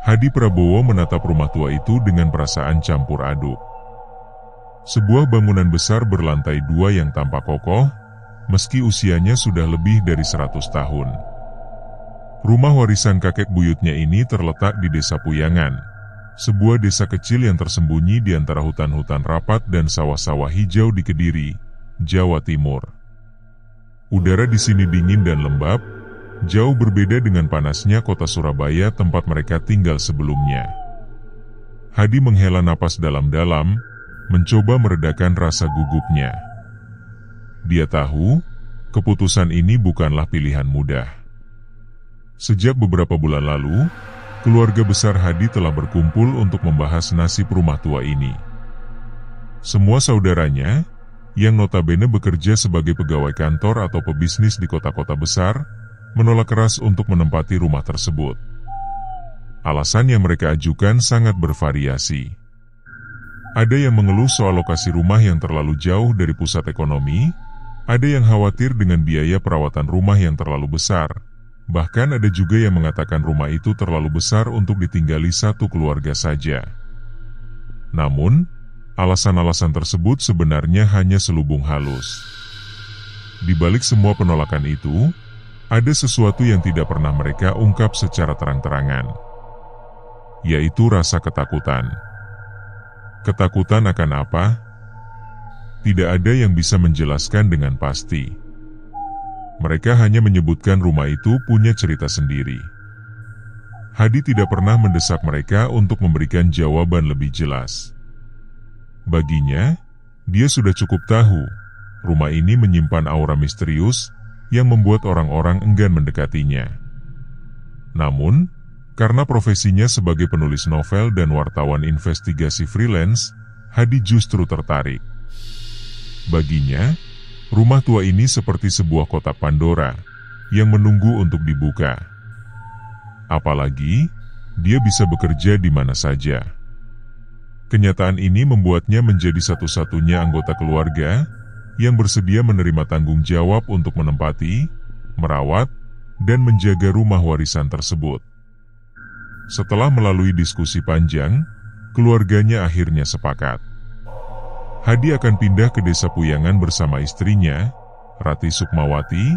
Hadi Prabowo menatap rumah tua itu dengan perasaan campur aduk. Sebuah bangunan besar berlantai 2 yang tampak kokoh, meski usianya sudah lebih dari 100 tahun. Rumah warisan kakek buyutnya ini terletak di Desa Puyangan, sebuah desa kecil yang tersembunyi di antara hutan-hutan rapat dan sawah-sawah hijau di Kediri, Jawa Timur. Udara di sini dingin dan lembab, jauh berbeda dengan panasnya kota Surabaya tempat mereka tinggal sebelumnya. Hadi menghela napas dalam-dalam, mencoba meredakan rasa gugupnya. Dia tahu, keputusan ini bukanlah pilihan mudah. Sejak beberapa bulan lalu, keluarga besar Hadi telah berkumpul untuk membahas nasib rumah tua ini. Semua saudaranya, yang notabene bekerja sebagai pegawai kantor atau pebisnis di kota-kota besar, menolak keras untuk menempati rumah tersebut. Alasan yang mereka ajukan sangat bervariasi. Ada yang mengeluh soal lokasi rumah yang terlalu jauh dari pusat ekonomi, ada yang khawatir dengan biaya perawatan rumah yang terlalu besar, bahkan ada juga yang mengatakan rumah itu terlalu besar untuk ditinggali satu keluarga saja. Namun, alasan-alasan tersebut sebenarnya hanya selubung halus. Di balik semua penolakan itu, ada sesuatu yang tidak pernah mereka ungkap secara terang-terangan, yaitu rasa ketakutan. Ketakutan akan apa? Tidak ada yang bisa menjelaskan dengan pasti. Mereka hanya menyebutkan rumah itu punya cerita sendiri. Hadi tidak pernah mendesak mereka untuk memberikan jawaban lebih jelas. Baginya, dia sudah cukup tahu, rumah ini menyimpan aura misterius yang membuat orang-orang enggan mendekatinya. Namun, karena profesinya sebagai penulis novel dan wartawan investigasi freelance, Hadi justru tertarik. Baginya, rumah tua ini seperti sebuah kotak Pandora yang menunggu untuk dibuka. Apalagi, dia bisa bekerja di mana saja. Kenyataan ini membuatnya menjadi satu-satunya anggota keluarga yang bersedia menerima tanggung jawab untuk menempati, merawat, dan menjaga rumah warisan tersebut. Setelah melalui diskusi panjang, keluarganya akhirnya sepakat. Hadi akan pindah ke Desa Puyangan bersama istrinya, Rati Sukmawati,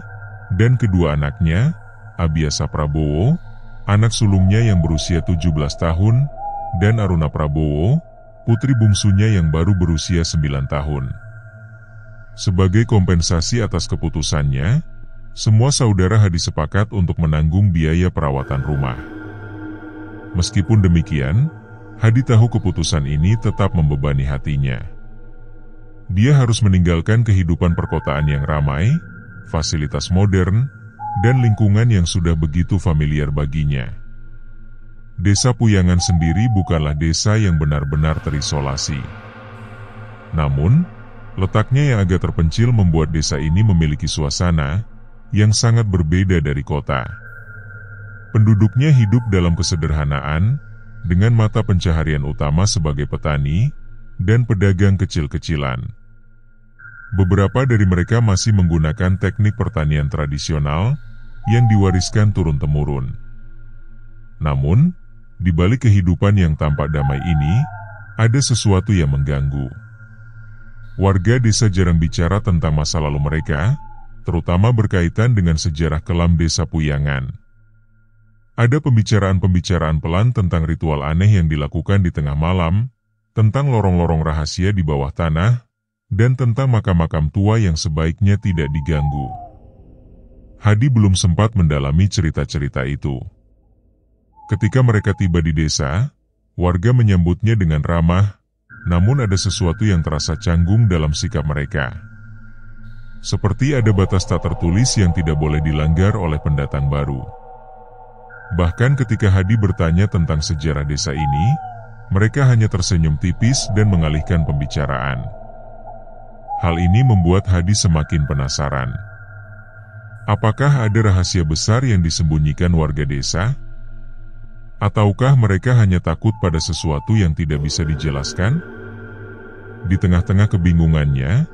dan kedua anaknya, Abiasa Prabowo, anak sulungnya yang berusia 17 tahun, dan Aruna Prabowo, putri bungsunya yang baru berusia 9 tahun. Sebagai kompensasi atas keputusannya, semua saudara Hadi sepakat untuk menanggung biaya perawatan rumah. Meskipun demikian, Hadi tahu keputusan ini tetap membebani hatinya. Dia harus meninggalkan kehidupan perkotaan yang ramai, fasilitas modern, dan lingkungan yang sudah begitu familiar baginya. Desa Puyangan sendiri bukanlah desa yang benar-benar terisolasi. Namun, letaknya yang agak terpencil membuat desa ini memiliki suasana yang sangat berbeda dari kota. Penduduknya hidup dalam kesederhanaan, dengan mata pencaharian utama sebagai petani dan pedagang kecil-kecilan. Beberapa dari mereka masih menggunakan teknik pertanian tradisional yang diwariskan turun-temurun. Namun, di balik kehidupan yang tampak damai ini, ada sesuatu yang mengganggu. Warga desa jarang bicara tentang masa lalu mereka, terutama berkaitan dengan sejarah kelam Desa Puyangan. Ada pembicaraan-pembicaraan pelan tentang ritual aneh yang dilakukan di tengah malam, tentang lorong-lorong rahasia di bawah tanah, dan tentang makam-makam tua yang sebaiknya tidak diganggu. Hadi belum sempat mendalami cerita-cerita itu. Ketika mereka tiba di desa, warga menyambutnya dengan ramah, namun ada sesuatu yang terasa canggung dalam sikap mereka. Seperti ada batas tak tertulis yang tidak boleh dilanggar oleh pendatang baru. Bahkan ketika Hadi bertanya tentang sejarah desa ini, mereka hanya tersenyum tipis dan mengalihkan pembicaraan. Hal ini membuat Hadi semakin penasaran. Apakah ada rahasia besar yang disembunyikan warga desa? Ataukah mereka hanya takut pada sesuatu yang tidak bisa dijelaskan? Di tengah-tengah kebingungannya,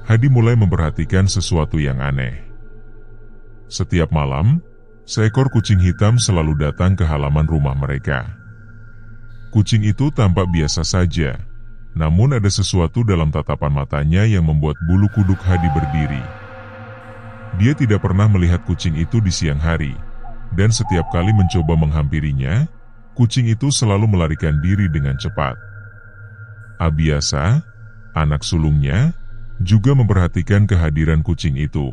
Hadi mulai memperhatikan sesuatu yang aneh. Setiap malam, seekor kucing hitam selalu datang ke halaman rumah mereka. Kucing itu tampak biasa saja, namun ada sesuatu dalam tatapan matanya yang membuat bulu kuduk Hadi berdiri. Dia tidak pernah melihat kucing itu di siang hari, dan setiap kali mencoba menghampirinya, kucing itu selalu melarikan diri dengan cepat. Abiasa, anak sulungnya, juga memperhatikan kehadiran kucing itu.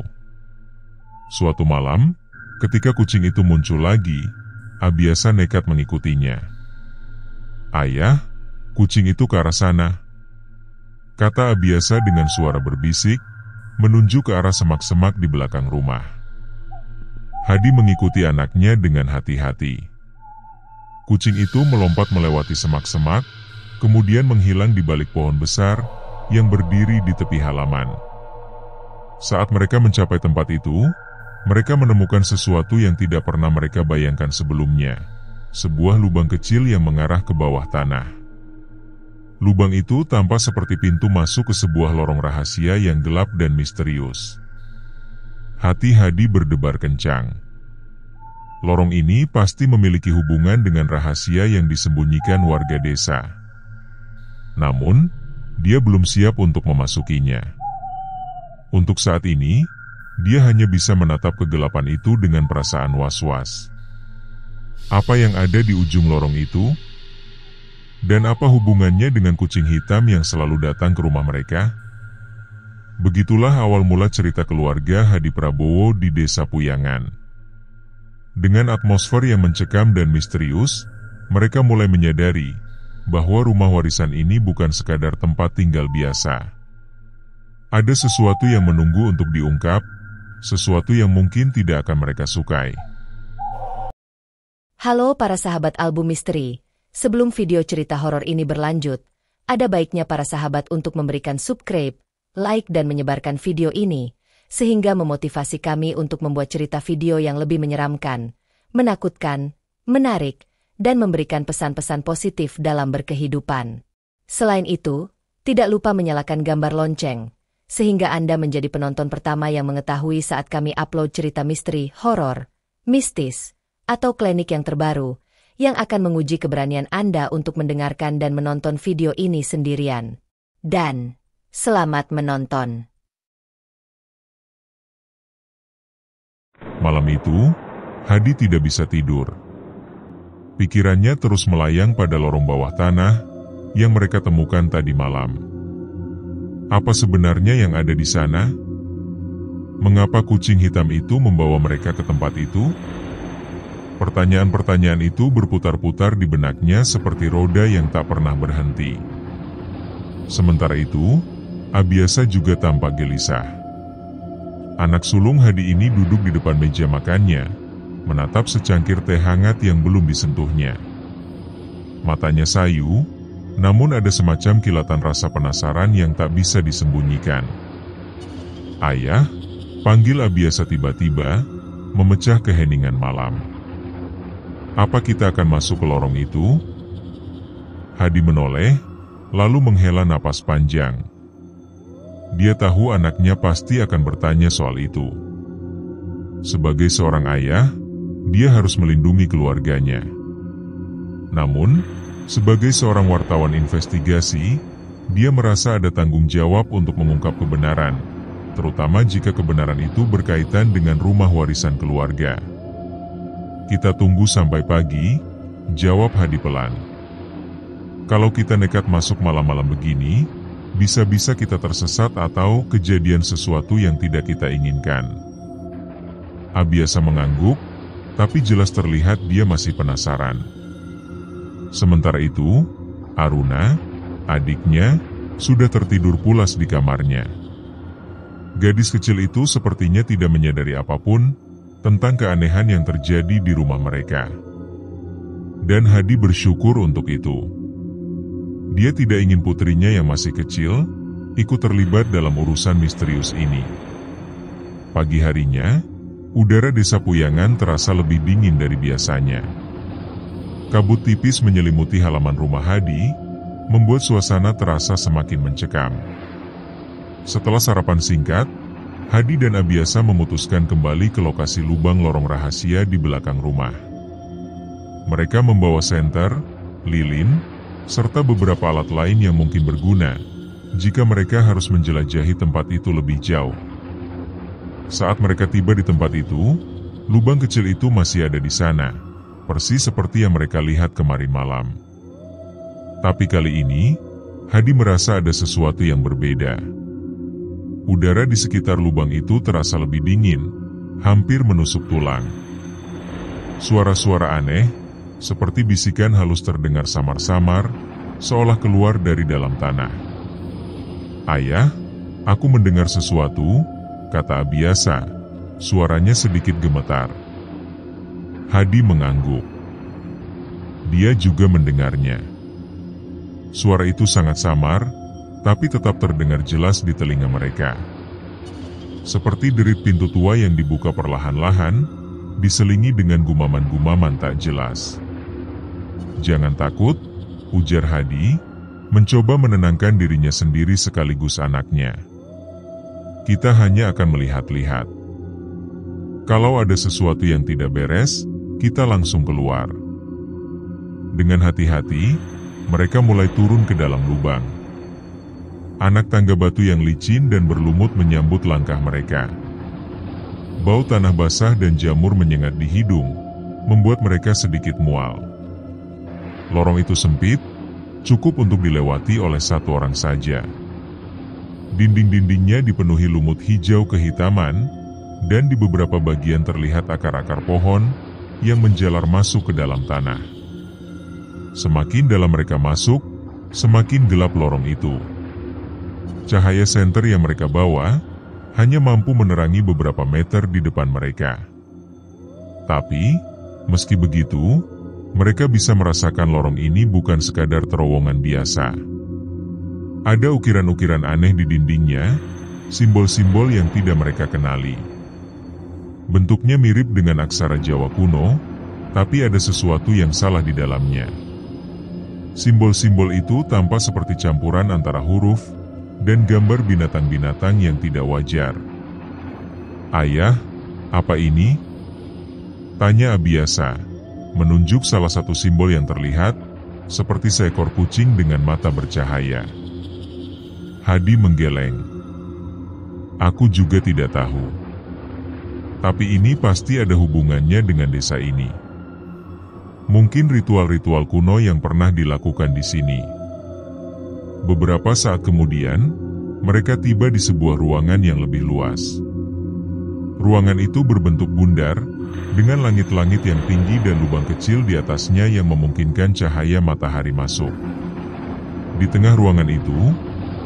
Suatu malam, ketika kucing itu muncul lagi, Abiasa nekat mengikutinya. "Ayah, kucing itu ke arah sana," kata Abiasa dengan suara berbisik, menunjuk ke arah semak-semak di belakang rumah. Hadi mengikuti anaknya dengan hati-hati. Kucing itu melompat melewati semak-semak, kemudian menghilang di balik pohon besar yang berdiri di tepi halaman. Saat mereka mencapai tempat itu, mereka menemukan sesuatu yang tidak pernah mereka bayangkan sebelumnya. Sebuah lubang kecil yang mengarah ke bawah tanah. Lubang itu tampak seperti pintu masuk ke sebuah lorong rahasia yang gelap dan misterius. Hati Hadi berdebar kencang. Lorong ini pasti memiliki hubungan dengan rahasia yang disembunyikan warga desa. Namun, dia belum siap untuk memasukinya. Untuk saat ini, dia hanya bisa menatap kegelapan itu dengan perasaan was-was. Apa yang ada di ujung lorong itu? Dan apa hubungannya dengan kucing hitam yang selalu datang ke rumah mereka? Begitulah awal mula cerita keluarga Hadi Prabowo di Desa Puyangan. Dengan atmosfer yang mencekam dan misterius, mereka mulai menyadari bahwa rumah warisan ini bukan sekadar tempat tinggal biasa. Ada sesuatu yang menunggu untuk diungkap, sesuatu yang mungkin tidak akan mereka sukai. Halo para sahabat album misteri. Sebelum video cerita horor ini berlanjut, ada baiknya para sahabat untuk memberikan subscribe, like dan menyebarkan video ini, sehingga memotivasi kami untuk membuat cerita video yang lebih menyeramkan, menakutkan, menarik, dan memberikan pesan-pesan positif dalam berkehidupan. Selain itu, tidak lupa menyalakan gambar lonceng, sehingga Anda menjadi penonton pertama yang mengetahui saat kami upload cerita misteri, horor, mistis, atau klinik yang terbaru, yang akan menguji keberanian Anda untuk mendengarkan dan menonton video ini sendirian. Dan, selamat menonton. Malam itu, Hadi tidak bisa tidur. Pikirannya terus melayang pada lorong bawah tanah yang mereka temukan tadi malam. Apa sebenarnya yang ada di sana? Mengapa kucing hitam itu membawa mereka ke tempat itu? Pertanyaan-pertanyaan itu berputar-putar di benaknya seperti roda yang tak pernah berhenti. Sementara itu, Abiasa juga tampak gelisah. Anak sulung Hadi ini duduk di depan meja makannya, menatap secangkir teh hangat yang belum disentuhnya. Matanya sayu, namun ada semacam kilatan rasa penasaran yang tak bisa disembunyikan. "Ayah," panggil Abiasa tiba-tiba, memecah keheningan malam. "Apa kita akan masuk ke lorong itu?" Hadi menoleh, lalu menghela napas panjang. Dia tahu anaknya pasti akan bertanya soal itu. Sebagai seorang ayah, dia harus melindungi keluarganya. Namun, sebagai seorang wartawan investigasi, dia merasa ada tanggung jawab untuk mengungkap kebenaran, terutama jika kebenaran itu berkaitan dengan rumah warisan keluarga. "Kita tunggu sampai pagi," jawab Hadi pelan. "Kalau kita nekat masuk malam-malam begini, bisa-bisa kita tersesat atau kejadian sesuatu yang tidak kita inginkan." Abiasa mengangguk, tapi jelas terlihat dia masih penasaran. Sementara itu, Aruna, adiknya, sudah tertidur pulas di kamarnya. Gadis kecil itu sepertinya tidak menyadari apapun tentang keanehan yang terjadi di rumah mereka. Dan Hadi bersyukur untuk itu. Dia tidak ingin putrinya yang masih kecil ikut terlibat dalam urusan misterius ini. Pagi harinya, udara Desa Puyangan terasa lebih dingin dari biasanya. Kabut tipis menyelimuti halaman rumah Hadi, membuat suasana terasa semakin mencekam. Setelah sarapan singkat, Hadi dan Abiasa memutuskan kembali ke lokasi lubang lorong rahasia di belakang rumah. Mereka membawa senter, lilin, serta beberapa alat lain yang mungkin berguna jika mereka harus menjelajahi tempat itu lebih jauh. Saat mereka tiba di tempat itu, lubang kecil itu masih ada di sana, persis seperti yang mereka lihat kemarin malam. Tapi kali ini, Hadi merasa ada sesuatu yang berbeda. Udara di sekitar lubang itu terasa lebih dingin, hampir menusuk tulang. Suara-suara aneh, seperti bisikan halus terdengar samar-samar, seolah keluar dari dalam tanah. "Ayah, aku mendengar sesuatu," kata Abiasa. Suaranya sedikit gemetar. Hadi mengangguk. Dia juga mendengarnya. Suara itu sangat samar, tapi tetap terdengar jelas di telinga mereka. Seperti derit pintu tua yang dibuka perlahan-lahan, diselingi dengan gumaman-gumaman tak jelas. "Jangan takut," ujar Hadi, mencoba menenangkan dirinya sendiri sekaligus anaknya. "Kita hanya akan melihat-lihat. Kalau ada sesuatu yang tidak beres, kita langsung keluar." Dengan hati-hati, mereka mulai turun ke dalam lubang. Anak tangga batu yang licin dan berlumut menyambut langkah mereka. Bau tanah basah dan jamur menyengat di hidung, membuat mereka sedikit mual. Lorong itu sempit, cukup untuk dilewati oleh satu orang saja. Dinding-dindingnya dipenuhi lumut hijau kehitaman, dan di beberapa bagian terlihat akar-akar pohon yang menjalar masuk ke dalam tanah. Semakin dalam mereka masuk, semakin gelap lorong itu. Cahaya senter yang mereka bawa hanya mampu menerangi beberapa meter di depan mereka. Tapi, meski begitu, mereka bisa merasakan lorong ini bukan sekadar terowongan biasa. Ada ukiran-ukiran aneh di dindingnya, simbol-simbol yang tidak mereka kenali. Bentuknya mirip dengan aksara Jawa kuno, tapi ada sesuatu yang salah di dalamnya. Simbol-simbol itu tampak seperti campuran antara huruf dan gambar binatang-binatang yang tidak wajar. "Ayah, apa ini?" tanya Abiasa, menunjuk salah satu simbol yang terlihat seperti seekor kucing dengan mata bercahaya. Hadi menggeleng. "Aku juga tidak tahu. Tapi ini pasti ada hubungannya dengan desa ini. Mungkin ritual-ritual kuno yang pernah dilakukan di sini." Beberapa saat kemudian, mereka tiba di sebuah ruangan yang lebih luas. Ruangan itu berbentuk bundar, dengan langit-langit yang tinggi dan lubang kecil di atasnya yang memungkinkan cahaya matahari masuk. Di tengah ruangan itu,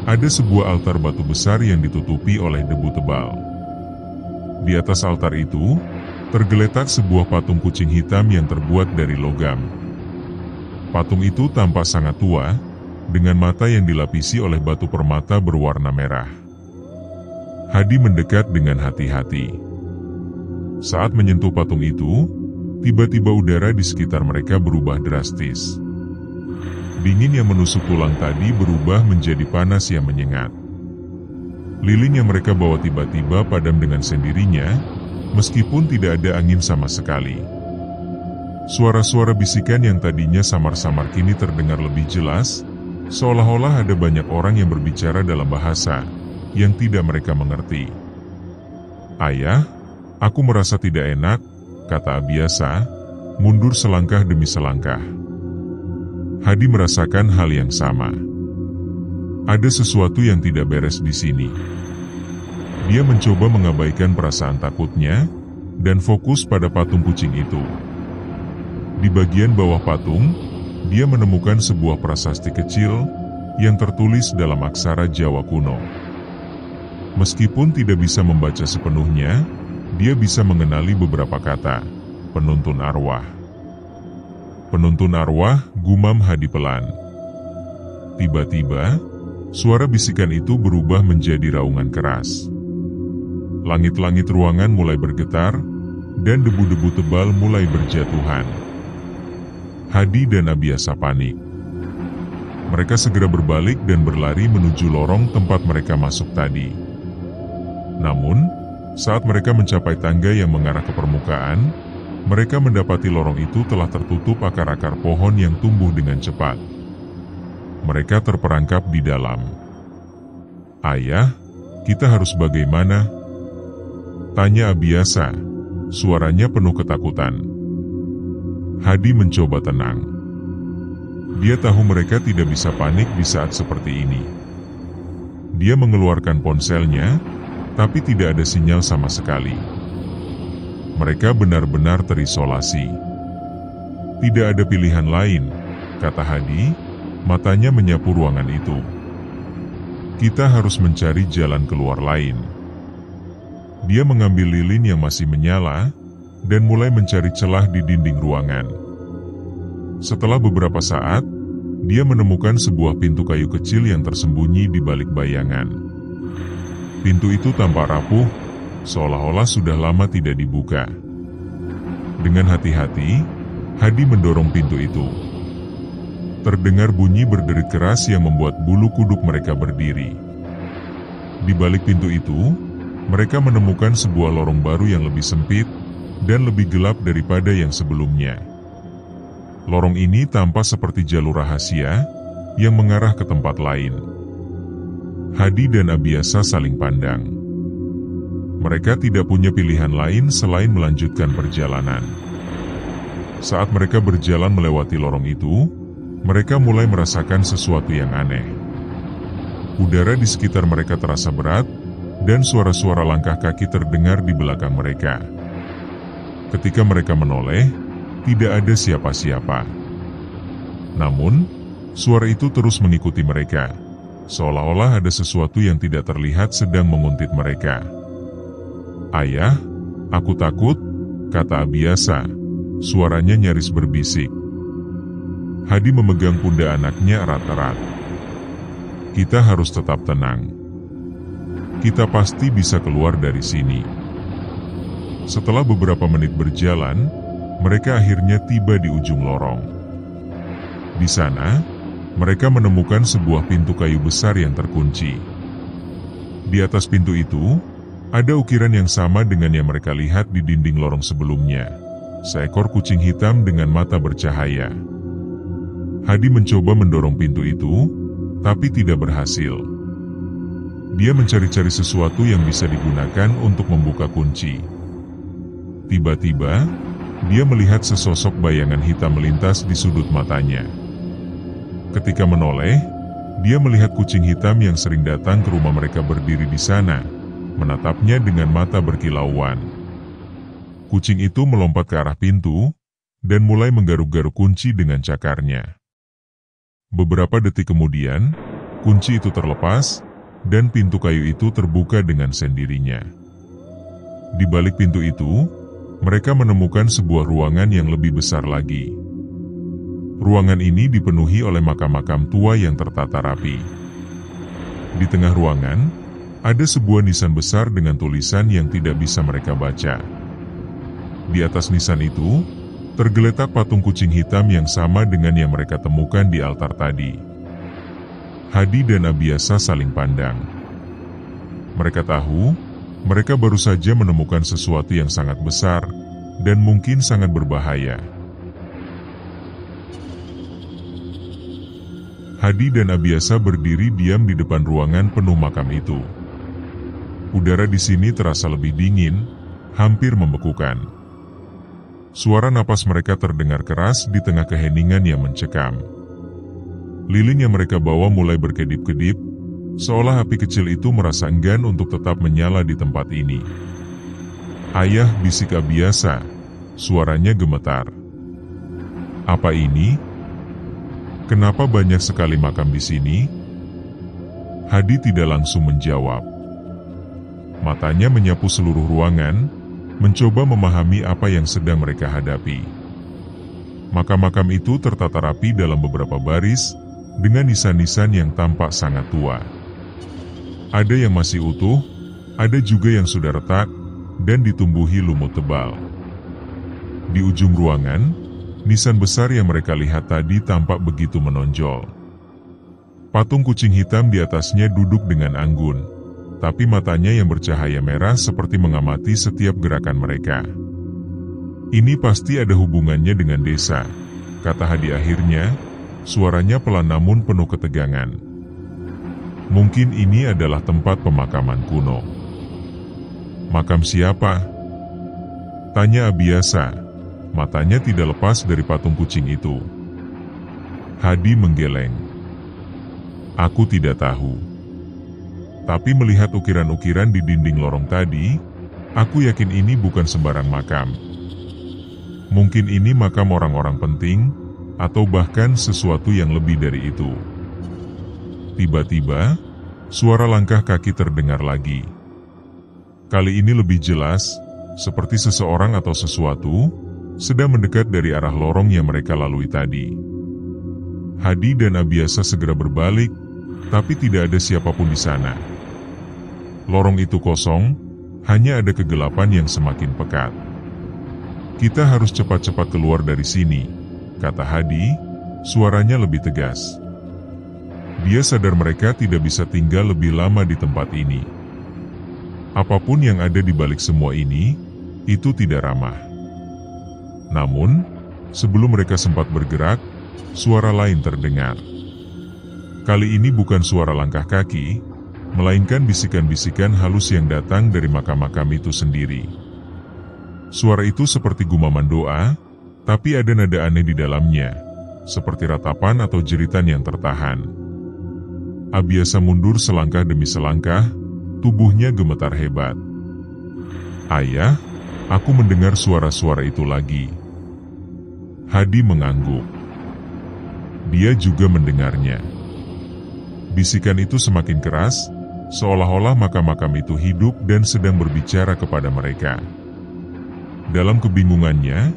ada sebuah altar batu besar yang ditutupi oleh debu tebal. Di atas altar itu, tergeletak sebuah patung kucing hitam yang terbuat dari logam. Patung itu tampak sangat tua, dengan mata yang dilapisi oleh batu permata berwarna merah. Hadi mendekat dengan hati-hati. Saat menyentuh patung itu, tiba-tiba udara di sekitar mereka berubah drastis. Dingin yang menusuk tulang tadi berubah menjadi panas yang menyengat. Lilin yang mereka bawa tiba-tiba padam dengan sendirinya, meskipun tidak ada angin sama sekali. Suara-suara bisikan yang tadinya samar-samar kini terdengar lebih jelas, seolah-olah ada banyak orang yang berbicara dalam bahasa yang tidak mereka mengerti. "Ayah, aku merasa tidak enak," kata Abiasa, mundur selangkah demi selangkah. Hadi merasakan hal yang sama. Ada sesuatu yang tidak beres di sini. Dia mencoba mengabaikan perasaan takutnya dan fokus pada patung kucing itu. Di bagian bawah patung, dia menemukan sebuah prasasti kecil yang tertulis dalam aksara Jawa kuno. Meskipun tidak bisa membaca sepenuhnya, dia bisa mengenali beberapa kata. "Penuntun arwah." "Penuntun arwah," gumam Hadi pelan. Tiba-tiba, suara bisikan itu berubah menjadi raungan keras. Langit-langit ruangan mulai bergetar, dan debu-debu tebal mulai berjatuhan. Hadi dan Abiasa panik. Mereka segera berbalik dan berlari menuju lorong tempat mereka masuk tadi. Namun, saat mereka mencapai tangga yang mengarah ke permukaan, mereka mendapati lorong itu telah tertutup akar-akar pohon yang tumbuh dengan cepat. Mereka terperangkap di dalam. "Ayah, kita harus bagaimana?" tanya Abiasa. Suaranya penuh ketakutan. Hadi mencoba tenang. Dia tahu mereka tidak bisa panik di saat seperti ini. Dia mengeluarkan ponselnya, tapi tidak ada sinyal sama sekali. Mereka benar-benar terisolasi. "Tidak ada pilihan lain," kata Hadi, matanya menyapu ruangan itu. "Kita harus mencari jalan keluar lain." Dia mengambil lilin yang masih menyala, dan mulai mencari celah di dinding ruangan. Setelah beberapa saat, dia menemukan sebuah pintu kayu kecil yang tersembunyi di balik bayangan. Pintu itu tampak rapuh, seolah-olah sudah lama tidak dibuka. Dengan hati-hati, Hadi mendorong pintu itu. Terdengar bunyi berderit keras yang membuat bulu kuduk mereka berdiri. Di balik pintu itu, mereka menemukan sebuah lorong baru yang lebih sempit dan lebih gelap daripada yang sebelumnya. Lorong ini tampak seperti jalur rahasia yang mengarah ke tempat lain. Hadi dan Abiasa saling pandang. Mereka tidak punya pilihan lain selain melanjutkan perjalanan. Saat mereka berjalan melewati lorong itu, mereka mulai merasakan sesuatu yang aneh. Udara di sekitar mereka terasa berat, dan suara-suara langkah kaki terdengar di belakang mereka. Ketika mereka menoleh, tidak ada siapa-siapa. Namun, suara itu terus mengikuti mereka, seolah-olah ada sesuatu yang tidak terlihat sedang menguntit mereka. "Ayah, aku takut," kata Abiasa. Suaranya nyaris berbisik. Hadi memegang pundak anaknya erat-erat. "Kita harus tetap tenang. Kita pasti bisa keluar dari sini." Setelah beberapa menit berjalan, mereka akhirnya tiba di ujung lorong. Di sana, mereka menemukan sebuah pintu kayu besar yang terkunci. Di atas pintu itu, ada ukiran yang sama dengan yang mereka lihat di dinding lorong sebelumnya. Seekor kucing hitam dengan mata bercahaya. Hadi mencoba mendorong pintu itu, tapi tidak berhasil. Dia mencari-cari sesuatu yang bisa digunakan untuk membuka kunci. Tiba-tiba, dia melihat sesosok bayangan hitam melintas di sudut matanya. Ketika menoleh, dia melihat kucing hitam yang sering datang ke rumah mereka berdiri di sana, menatapnya dengan mata berkilauan. Kucing itu melompat ke arah pintu, dan mulai menggaruk-garuk kunci dengan cakarnya. Beberapa detik kemudian, kunci itu terlepas, dan pintu kayu itu terbuka dengan sendirinya. Di balik pintu itu, mereka menemukan sebuah ruangan yang lebih besar lagi. Ruangan ini dipenuhi oleh makam-makam tua yang tertata rapi. Di tengah ruangan, ada sebuah nisan besar dengan tulisan yang tidak bisa mereka baca. Di atas nisan itu, tergeletak patung kucing hitam yang sama dengan yang mereka temukan di altar tadi. Hadi dan Abiasa saling pandang. Mereka tahu, mereka baru saja menemukan sesuatu yang sangat besar, dan mungkin sangat berbahaya. Hadi dan Abiasa berdiri diam di depan ruangan penuh makam itu. Udara di sini terasa lebih dingin, hampir membekukan. Suara napas mereka terdengar keras di tengah keheningan yang mencekam. Lilin yang mereka bawa mulai berkedip-kedip, seolah api kecil itu merasa enggan untuk tetap menyala di tempat ini. "Ayah," bisik Abiasa, suaranya gemetar. "Apa ini? Kenapa banyak sekali makam di sini?" Hadi tidak langsung menjawab. Matanya menyapu seluruh ruangan, mencoba memahami apa yang sedang mereka hadapi. Makam-makam itu tertata rapi dalam beberapa baris, dengan nisan-nisan yang tampak sangat tua. Ada yang masih utuh, ada juga yang sudah retak, dan ditumbuhi lumut tebal. Di ujung ruangan, nisan besar yang mereka lihat tadi tampak begitu menonjol. Patung kucing hitam di atasnya duduk dengan anggun, tapi matanya yang bercahaya merah seperti mengamati setiap gerakan mereka. Ini pasti ada hubungannya dengan desa, kata Hadi akhirnya, suaranya pelan namun penuh ketegangan. Mungkin ini adalah tempat pemakaman kuno. Makam siapa? Tanya Abiasa, matanya tidak lepas dari patung kucing itu. Hadi menggeleng. Aku tidak tahu. Tapi melihat ukiran-ukiran di dinding lorong tadi, aku yakin ini bukan sembarang makam. Mungkin ini makam orang-orang penting, atau bahkan sesuatu yang lebih dari itu. Tiba-tiba, suara langkah kaki terdengar lagi. Kali ini lebih jelas, seperti seseorang atau sesuatu sedang mendekat dari arah lorong yang mereka lalui tadi. Hadi dan Abiasa segera berbalik, tapi tidak ada siapapun di sana. Lorong itu kosong, hanya ada kegelapan yang semakin pekat. Kita harus cepat-cepat keluar dari sini, kata Hadi, suaranya lebih tegas. Dia sadar mereka tidak bisa tinggal lebih lama di tempat ini. Apapun yang ada di balik semua ini, itu tidak ramah. Namun, sebelum mereka sempat bergerak, suara lain terdengar. Kali ini bukan suara langkah kaki, melainkan bisikan-bisikan halus yang datang dari makam-makam itu sendiri. Suara itu seperti gumaman doa, tapi ada nada aneh di dalamnya, seperti ratapan atau jeritan yang tertahan. Abiasa mundur selangkah demi selangkah, tubuhnya gemetar hebat. Ayah, aku mendengar suara-suara itu lagi. Hadi mengangguk. Dia juga mendengarnya. Bisikan itu semakin keras, seolah-olah makam-makam itu hidup dan sedang berbicara kepada mereka. Dalam kebingungannya,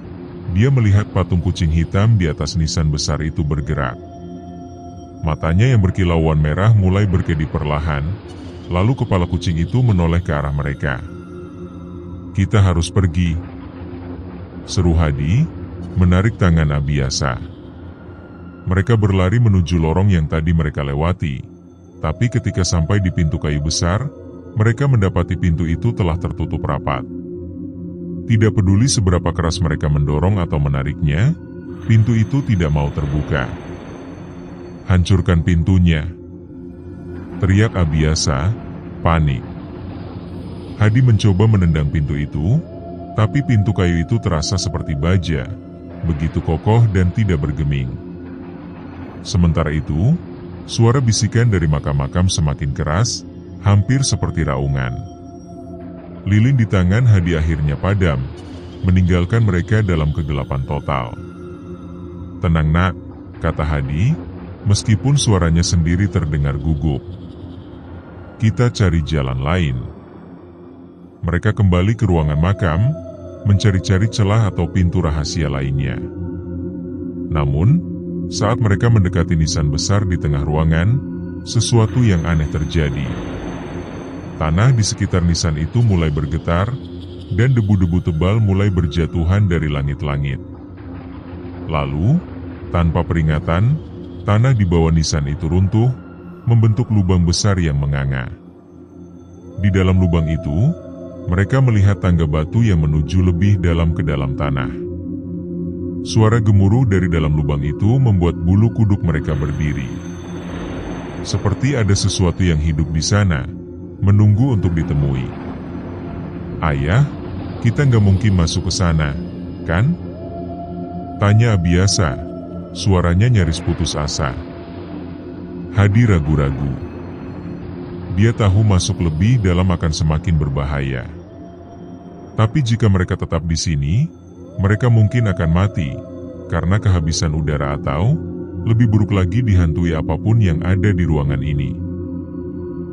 dia melihat patung kucing hitam di atas nisan besar itu bergerak. Matanya yang berkilauan merah mulai berkedip perlahan, lalu kepala kucing itu menoleh ke arah mereka. Kita harus pergi, seru Hadi, menarik tangan Abiasa. Mereka berlari menuju lorong yang tadi mereka lewati, tapi ketika sampai di pintu kayu besar, mereka mendapati pintu itu telah tertutup rapat. Tidak peduli seberapa keras mereka mendorong atau menariknya, pintu itu tidak mau terbuka. Hancurkan pintunya, teriak Abiasa, panik. Hadi mencoba menendang pintu itu, tapi pintu kayu itu terasa seperti baja, begitu kokoh dan tidak bergeming. Sementara itu, suara bisikan dari makam-makam semakin keras, hampir seperti raungan. Lilin di tangan Hadi akhirnya padam, meninggalkan mereka dalam kegelapan total. Tenang nak, kata Hadi, meskipun suaranya sendiri terdengar gugup. Kita cari jalan lain. Mereka kembali ke ruangan makam, mencari-cari celah atau pintu rahasia lainnya. Namun, saat mereka mendekati nisan besar di tengah ruangan, sesuatu yang aneh terjadi. Tanah di sekitar nisan itu mulai bergetar, dan debu-debu tebal mulai berjatuhan dari langit-langit. Lalu, tanpa peringatan, tanah di bawah nisan itu runtuh, membentuk lubang besar yang menganga. Di dalam lubang itu, mereka melihat tangga batu yang menuju lebih dalam ke dalam tanah. Suara gemuruh dari dalam lubang itu membuat bulu kuduk mereka berdiri. Seperti ada sesuatu yang hidup di sana, menunggu untuk ditemui. Ayah, kita nggak mungkin masuk ke sana, kan? Tanya Abiasa, suaranya nyaris putus asa. Hadi ragu-ragu. Dia tahu masuk lebih dalam akan semakin berbahaya. Tapi jika mereka tetap di sini, mereka mungkin akan mati, karena kehabisan udara atau, lebih buruk lagi dihantui apapun yang ada di ruangan ini.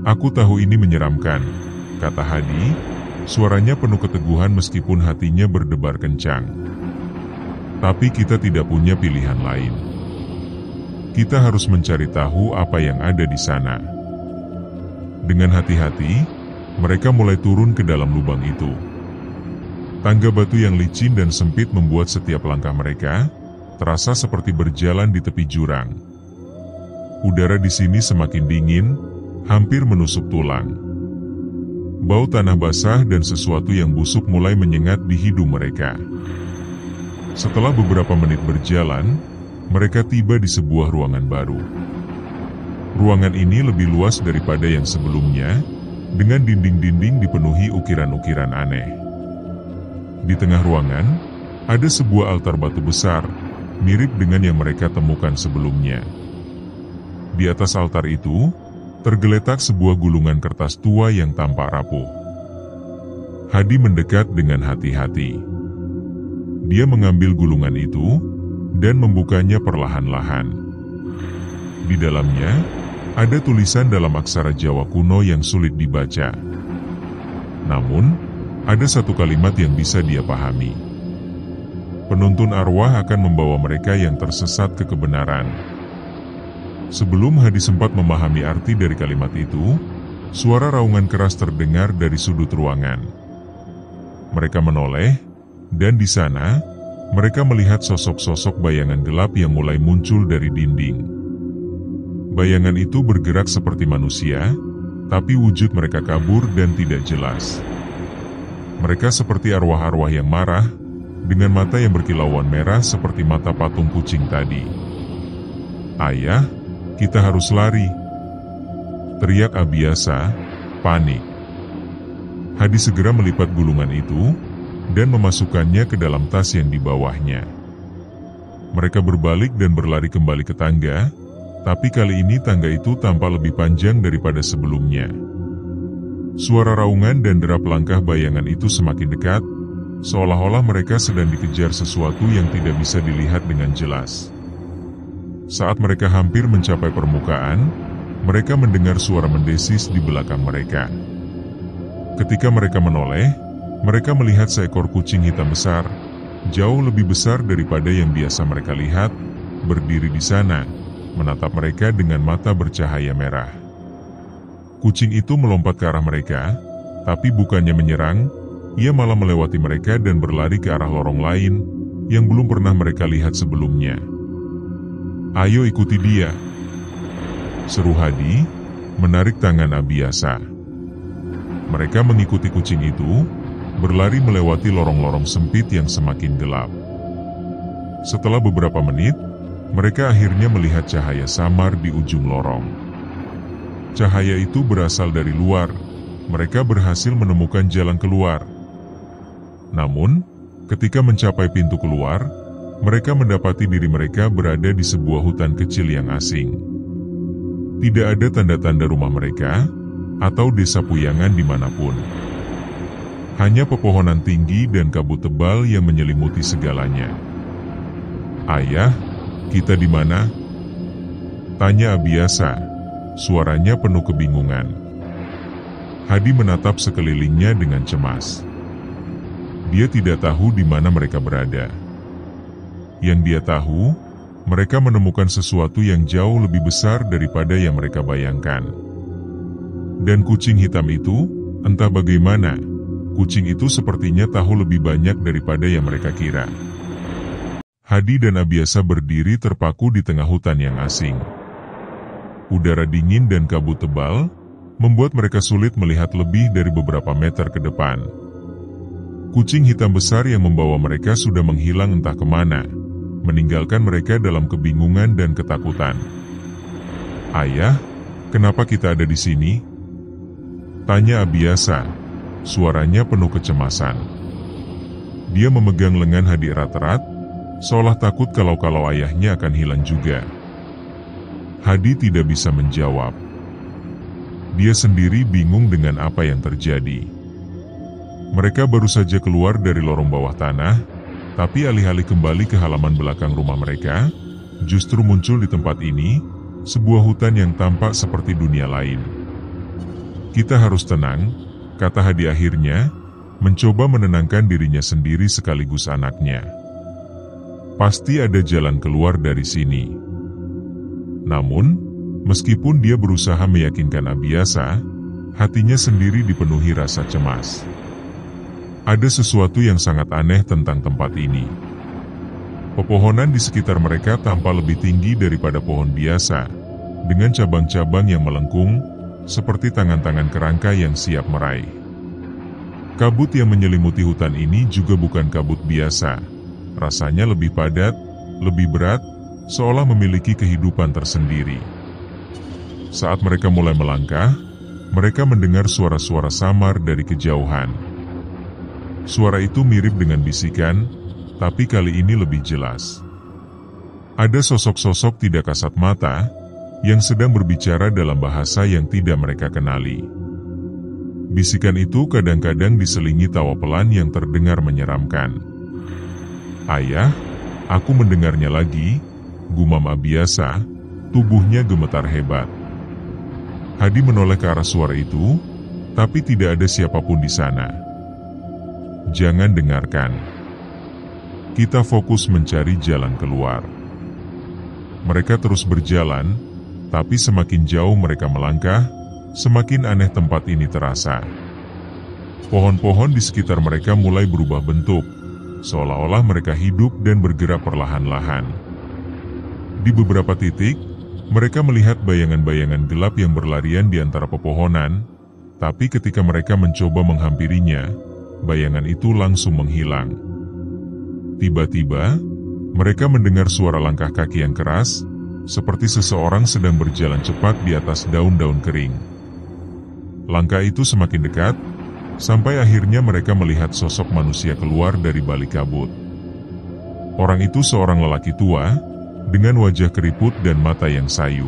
Aku tahu ini menyeramkan, kata Hadi, suaranya penuh keteguhan meskipun hatinya berdebar kencang. Tapi kita tidak punya pilihan lain. Kita harus mencari tahu apa yang ada di sana. Dengan hati-hati, mereka mulai turun ke dalam lubang itu. Tangga batu yang licin dan sempit membuat setiap langkah mereka terasa seperti berjalan di tepi jurang. Udara di sini semakin dingin, hampir menusuk tulang. Bau tanah basah dan sesuatu yang busuk mulai menyengat di hidung mereka. Setelah beberapa menit berjalan, mereka tiba di sebuah ruangan baru. Ruangan ini lebih luas daripada yang sebelumnya, dengan dinding-dinding dipenuhi ukiran-ukiran aneh. Di tengah ruangan, ada sebuah altar batu besar, mirip dengan yang mereka temukan sebelumnya. Di atas altar itu, tergeletak sebuah gulungan kertas tua yang tampak rapuh. Hadi mendekat dengan hati-hati. Dia mengambil gulungan itu dan membukanya perlahan-lahan. Di dalamnya, ada tulisan dalam aksara Jawa kuno yang sulit dibaca. Namun, ada satu kalimat yang bisa dia pahami. Penuntun arwah akan membawa mereka yang tersesat ke kebenaran. Sebelum Hadi sempat memahami arti dari kalimat itu, suara raungan keras terdengar dari sudut ruangan. Mereka menoleh, dan di sana, mereka melihat sosok-sosok bayangan gelap yang mulai muncul dari dinding. Bayangan itu bergerak seperti manusia, tapi wujud mereka kabur dan tidak jelas. Mereka seperti arwah-arwah yang marah, dengan mata yang berkilauan merah seperti mata patung kucing tadi. "Ayah, kita harus lari!" teriak Abiasa, panik. Hadi segera melipat gulungan itu, dan memasukkannya ke dalam tas yang di bawahnya. Mereka berbalik dan berlari kembali ke tangga, tapi kali ini tangga itu tampak lebih panjang daripada sebelumnya. Suara raungan dan derap langkah bayangan itu semakin dekat, seolah-olah mereka sedang dikejar sesuatu yang tidak bisa dilihat dengan jelas. Saat mereka hampir mencapai permukaan, mereka mendengar suara mendesis di belakang mereka. Ketika mereka menoleh, mereka melihat seekor kucing hitam besar, jauh lebih besar daripada yang biasa mereka lihat, berdiri di sana, menatap mereka dengan mata bercahaya merah. Kucing itu melompat ke arah mereka, tapi bukannya menyerang, ia malah melewati mereka dan berlari ke arah lorong lain, yang belum pernah mereka lihat sebelumnya. "Ayo ikuti dia," seru Hadi, menarik tangan Abiasa. Mereka mengikuti kucing itu, berlari melewati lorong-lorong sempit yang semakin gelap. Setelah beberapa menit, mereka akhirnya melihat cahaya samar di ujung lorong. Cahaya itu berasal dari luar, mereka berhasil menemukan jalan keluar. Namun, ketika mencapai pintu keluar, mereka mendapati diri mereka berada di sebuah hutan kecil yang asing. Tidak ada tanda-tanda rumah mereka, atau desa Puyangan dimanapun. Hanya pepohonan tinggi dan kabut tebal yang menyelimuti segalanya. "Ayah, kita di mana?" tanya Abiasa, suaranya penuh kebingungan. Hadi menatap sekelilingnya dengan cemas. Dia tidak tahu di mana mereka berada. Yang dia tahu, mereka menemukan sesuatu yang jauh lebih besar daripada yang mereka bayangkan. Dan kucing hitam itu, entah bagaimana, kucing itu sepertinya tahu lebih banyak daripada yang mereka kira. Hadi dan Abiasa berdiri terpaku di tengah hutan yang asing. Udara dingin dan kabut tebal membuat mereka sulit melihat lebih dari beberapa meter ke depan. Kucing hitam besar yang membawa mereka sudah menghilang entah kemana, meninggalkan mereka dalam kebingungan dan ketakutan. "Ayah, kenapa kita ada di sini?" tanya Abiasa, suaranya penuh kecemasan. Dia memegang lengan Hadi erat-erat, seolah takut kalau ayahnya akan hilang juga. Hadi tidak bisa menjawab. Dia sendiri bingung dengan apa yang terjadi. Mereka baru saja keluar dari lorong bawah tanah, tapi alih-alih kembali ke halaman belakang rumah mereka, justru muncul di tempat ini, sebuah hutan yang tampak seperti dunia lain. "Kita harus tenang," kata Hadi akhirnya, mencoba menenangkan dirinya sendiri sekaligus anaknya. "Pasti ada jalan keluar dari sini." Namun, meskipun dia berusaha meyakinkan Abiasa, hatinya sendiri dipenuhi rasa cemas. Ada sesuatu yang sangat aneh tentang tempat ini. Pepohonan di sekitar mereka tampak lebih tinggi daripada pohon biasa, dengan cabang-cabang yang melengkung, seperti tangan-tangan kerangka yang siap meraih. Kabut yang menyelimuti hutan ini juga bukan kabut biasa, Rasanya lebih padat, lebih berat, seolah memiliki kehidupan tersendiri. Saat mereka mulai melangkah, mereka mendengar suara-suara samar dari kejauhan. Suara itu mirip dengan bisikan, tapi kali ini lebih jelas. Ada sosok-sosok tidak kasat mata yang sedang berbicara dalam bahasa yang tidak mereka kenali. Bisikan itu kadang-kadang diselingi tawa pelan yang terdengar menyeramkan. "Ayah, aku mendengarnya lagi," gumam Abiasa, tubuhnya gemetar hebat. Hadi menoleh ke arah suara itu, tapi tidak ada siapapun di sana. "Jangan dengarkan. Kita fokus mencari jalan keluar." Mereka terus berjalan, tapi semakin jauh mereka melangkah, semakin aneh tempat ini terasa. Pohon-pohon di sekitar mereka mulai berubah bentuk, seolah-olah mereka hidup dan bergerak perlahan-lahan. Di beberapa titik, mereka melihat bayangan-bayangan gelap yang berlarian di antara pepohonan, tapi ketika mereka mencoba menghampirinya, bayangan itu langsung menghilang. Tiba-tiba, mereka mendengar suara langkah kaki yang keras, seperti seseorang sedang berjalan cepat di atas daun-daun kering. Langkah itu semakin dekat, sampai akhirnya mereka melihat sosok manusia keluar dari balik kabut. Orang itu seorang lelaki tua, dengan wajah keriput dan mata yang sayu.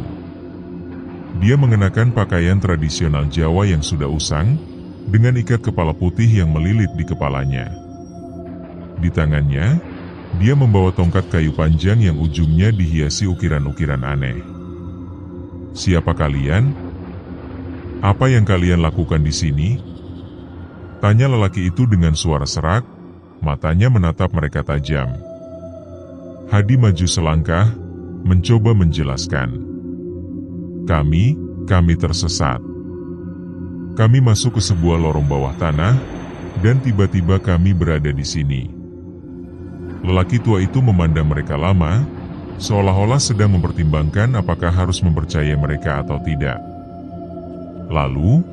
Dia mengenakan pakaian tradisional Jawa yang sudah usang, dengan ikat kepala putih yang melilit di kepalanya. Di tangannya, dia membawa tongkat kayu panjang yang ujungnya dihiasi ukiran-ukiran aneh. "Siapa kalian? Apa yang kalian lakukan di sini?" tanya lelaki itu dengan suara serak, matanya menatap mereka tajam. Hadi maju selangkah, mencoba menjelaskan. Kami tersesat. Kami masuk ke sebuah lorong bawah tanah, dan tiba-tiba kami berada di sini." Lelaki tua itu memandang mereka lama, seolah-olah sedang mempertimbangkan apakah harus mempercayai mereka atau tidak. Lalu,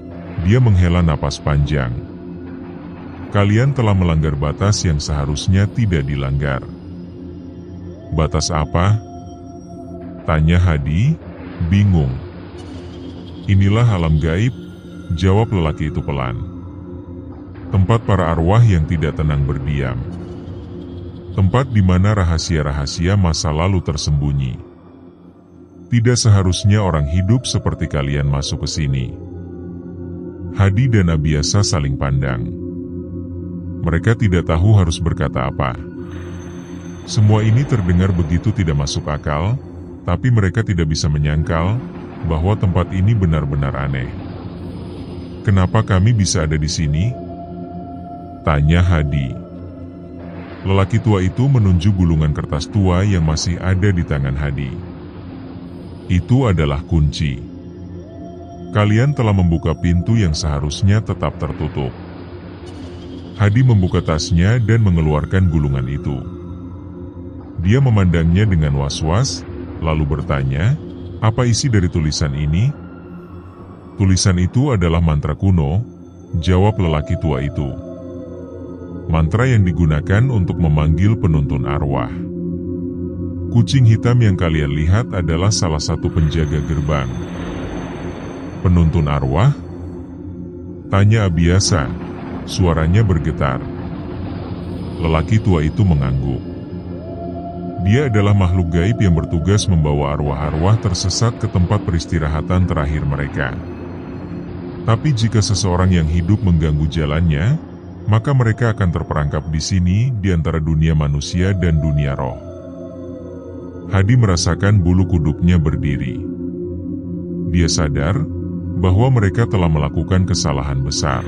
dia menghela napas panjang. "Kalian telah melanggar batas yang seharusnya tidak dilanggar." "Batas apa?" tanya Hadi, bingung. "Inilah alam gaib," jawab lelaki itu pelan. "Tempat para arwah yang tidak tenang berdiam. Tempat di mana rahasia-rahasia masa lalu tersembunyi. Tidak seharusnya orang hidup seperti kalian masuk ke sini." Hadi dan Abiasa saling pandang. Mereka tidak tahu harus berkata apa. Semua ini terdengar begitu tidak masuk akal, tapi mereka tidak bisa menyangkal bahwa tempat ini benar-benar aneh. "Kenapa kami bisa ada di sini?" tanya Hadi. Lelaki tua itu menunjuk gulungan kertas tua yang masih ada di tangan Hadi. "Itu adalah kunci. Kalian telah membuka pintu yang seharusnya tetap tertutup." Hadi membuka tasnya dan mengeluarkan gulungan itu. Dia memandangnya dengan was-was, lalu bertanya, "Apa isi dari tulisan ini?" "Tulisan itu adalah mantra kuno," jawab lelaki tua itu. "Mantra yang digunakan untuk memanggil penuntun arwah. Kucing hitam yang kalian lihat adalah salah satu penjaga gerbang." "Penuntun arwah?" tanya Abiasa, suaranya bergetar. Lelaki tua itu mengangguk. Dia adalah makhluk gaib yang bertugas membawa arwah-arwah tersesat ke tempat peristirahatan terakhir mereka. Tapi jika seseorang yang hidup mengganggu jalannya, maka mereka akan terperangkap di sini di antara dunia manusia dan dunia roh. Hadi merasakan bulu kuduknya berdiri. Dia sadar bahwa mereka telah melakukan kesalahan besar.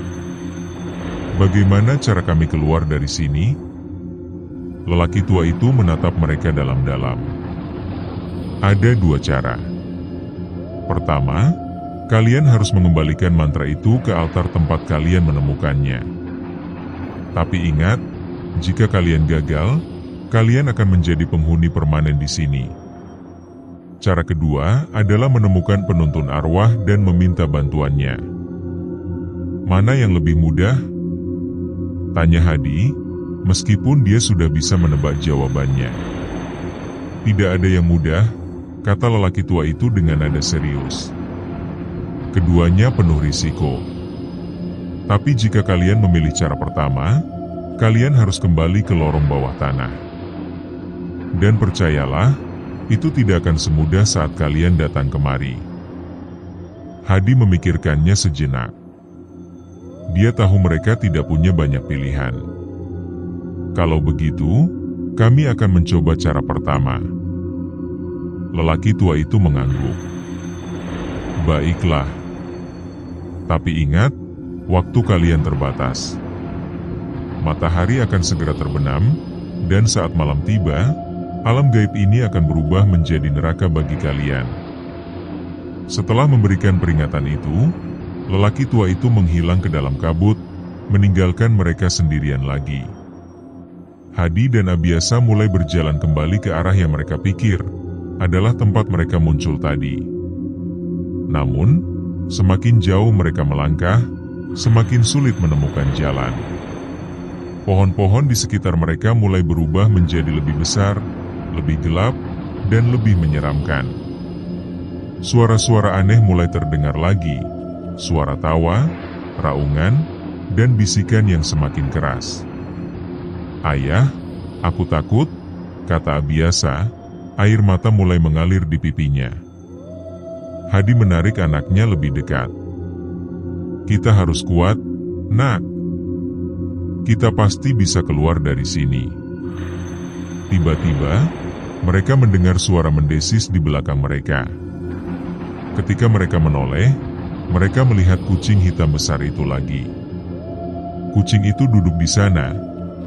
"Bagaimana cara kami keluar dari sini?" Lelaki tua itu menatap mereka dalam-dalam. "Ada dua cara. Pertama, kalian harus mengembalikan mantra itu ke altar tempat kalian menemukannya. Tapi ingat, jika kalian gagal, kalian akan menjadi penghuni permanen di sini. Cara kedua adalah menemukan penuntun arwah dan meminta bantuannya." "Mana yang lebih mudah?" tanya Hadi, meskipun dia sudah bisa menebak jawabannya. Tidak ada yang mudah, kata lelaki tua itu dengan nada serius. Keduanya penuh risiko. Tapi jika kalian memilih cara pertama, kalian harus kembali ke lorong bawah tanah. Dan percayalah, itu tidak akan semudah saat kalian datang kemari. Hadi memikirkannya sejenak. Dia tahu mereka tidak punya banyak pilihan. Kalau begitu, kami akan mencoba cara pertama. Lelaki tua itu mengangguk. Baiklah. Tapi ingat, waktu kalian terbatas. Matahari akan segera terbenam, dan saat malam tiba, alam gaib ini akan berubah menjadi neraka bagi kalian. Setelah memberikan peringatan itu, lelaki tua itu menghilang ke dalam kabut, meninggalkan mereka sendirian lagi. Hadi dan Abiasa mulai berjalan kembali ke arah yang mereka pikir adalah tempat mereka muncul tadi. Namun, semakin jauh mereka melangkah, semakin sulit menemukan jalan. Pohon-pohon di sekitar mereka mulai berubah menjadi lebih besar, lebih gelap, dan lebih menyeramkan. Suara-suara aneh mulai terdengar lagi, suara tawa, raungan, dan bisikan yang semakin keras. Ayah, aku takut, kata Abiasa, air mata mulai mengalir di pipinya. Hadi menarik anaknya lebih dekat. Kita harus kuat, nak. Kita pasti bisa keluar dari sini. Tiba-tiba, mereka mendengar suara mendesis di belakang mereka. Ketika mereka menoleh, mereka melihat kucing hitam besar itu lagi. Kucing itu duduk di sana,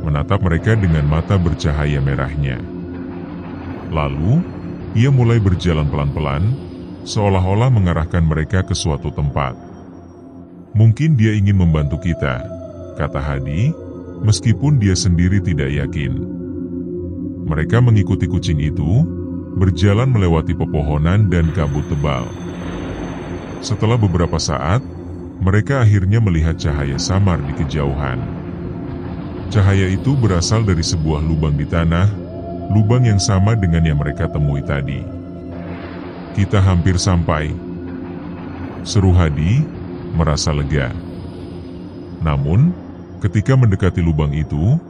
menatap mereka dengan mata bercahaya merahnya. Lalu, ia mulai berjalan pelan-pelan, seolah-olah mengarahkan mereka ke suatu tempat. Mungkin dia ingin membantu kita, kata Hadi, meskipun dia sendiri tidak yakin. Mereka mengikuti kucing itu, berjalan melewati pepohonan dan kabut tebal. Setelah beberapa saat, mereka akhirnya melihat cahaya samar di kejauhan. Cahaya itu berasal dari sebuah lubang di tanah, lubang yang sama dengan yang mereka temui tadi. Kita hampir sampai, seru Hadi, merasa lega. Namun, ketika mendekati lubang itu,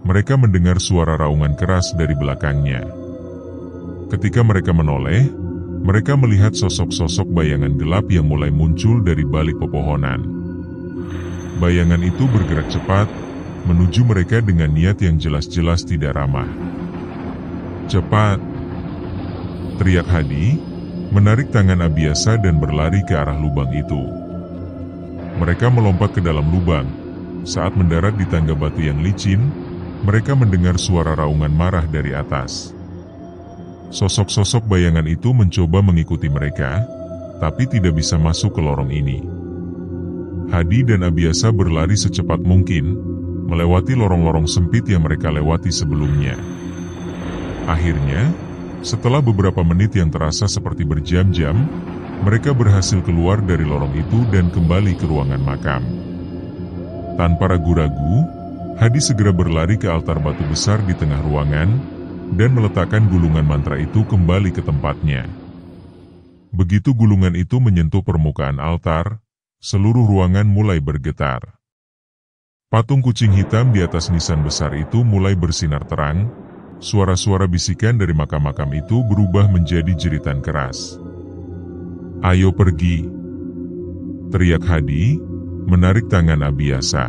mereka mendengar suara raungan keras dari belakangnya. Ketika mereka menoleh, mereka melihat sosok-sosok bayangan gelap yang mulai muncul dari balik pepohonan. Bayangan itu bergerak cepat, menuju mereka dengan niat yang jelas-jelas tidak ramah. Cepat! Teriak Hadi, menarik tangan Abiasa dan berlari ke arah lubang itu. Mereka melompat ke dalam lubang. Saat mendarat di tangga batu yang licin, mereka mendengar suara raungan marah dari atas. Sosok-sosok bayangan itu mencoba mengikuti mereka, tapi tidak bisa masuk ke lorong ini. Hadi dan Abiasa berlari secepat mungkin, melewati lorong-lorong sempit yang mereka lewati sebelumnya. Akhirnya, setelah beberapa menit yang terasa seperti berjam-jam, mereka berhasil keluar dari lorong itu dan kembali ke ruangan makam. Tanpa ragu-ragu, Hadi segera berlari ke altar batu besar di tengah ruangan, dan meletakkan gulungan mantra itu kembali ke tempatnya. Begitu gulungan itu menyentuh permukaan altar, seluruh ruangan mulai bergetar. Patung kucing hitam di atas nisan besar itu mulai bersinar terang, suara-suara bisikan dari makam-makam itu berubah menjadi jeritan keras. Ayo pergi, teriak Hadi, menarik tangan Abiasa.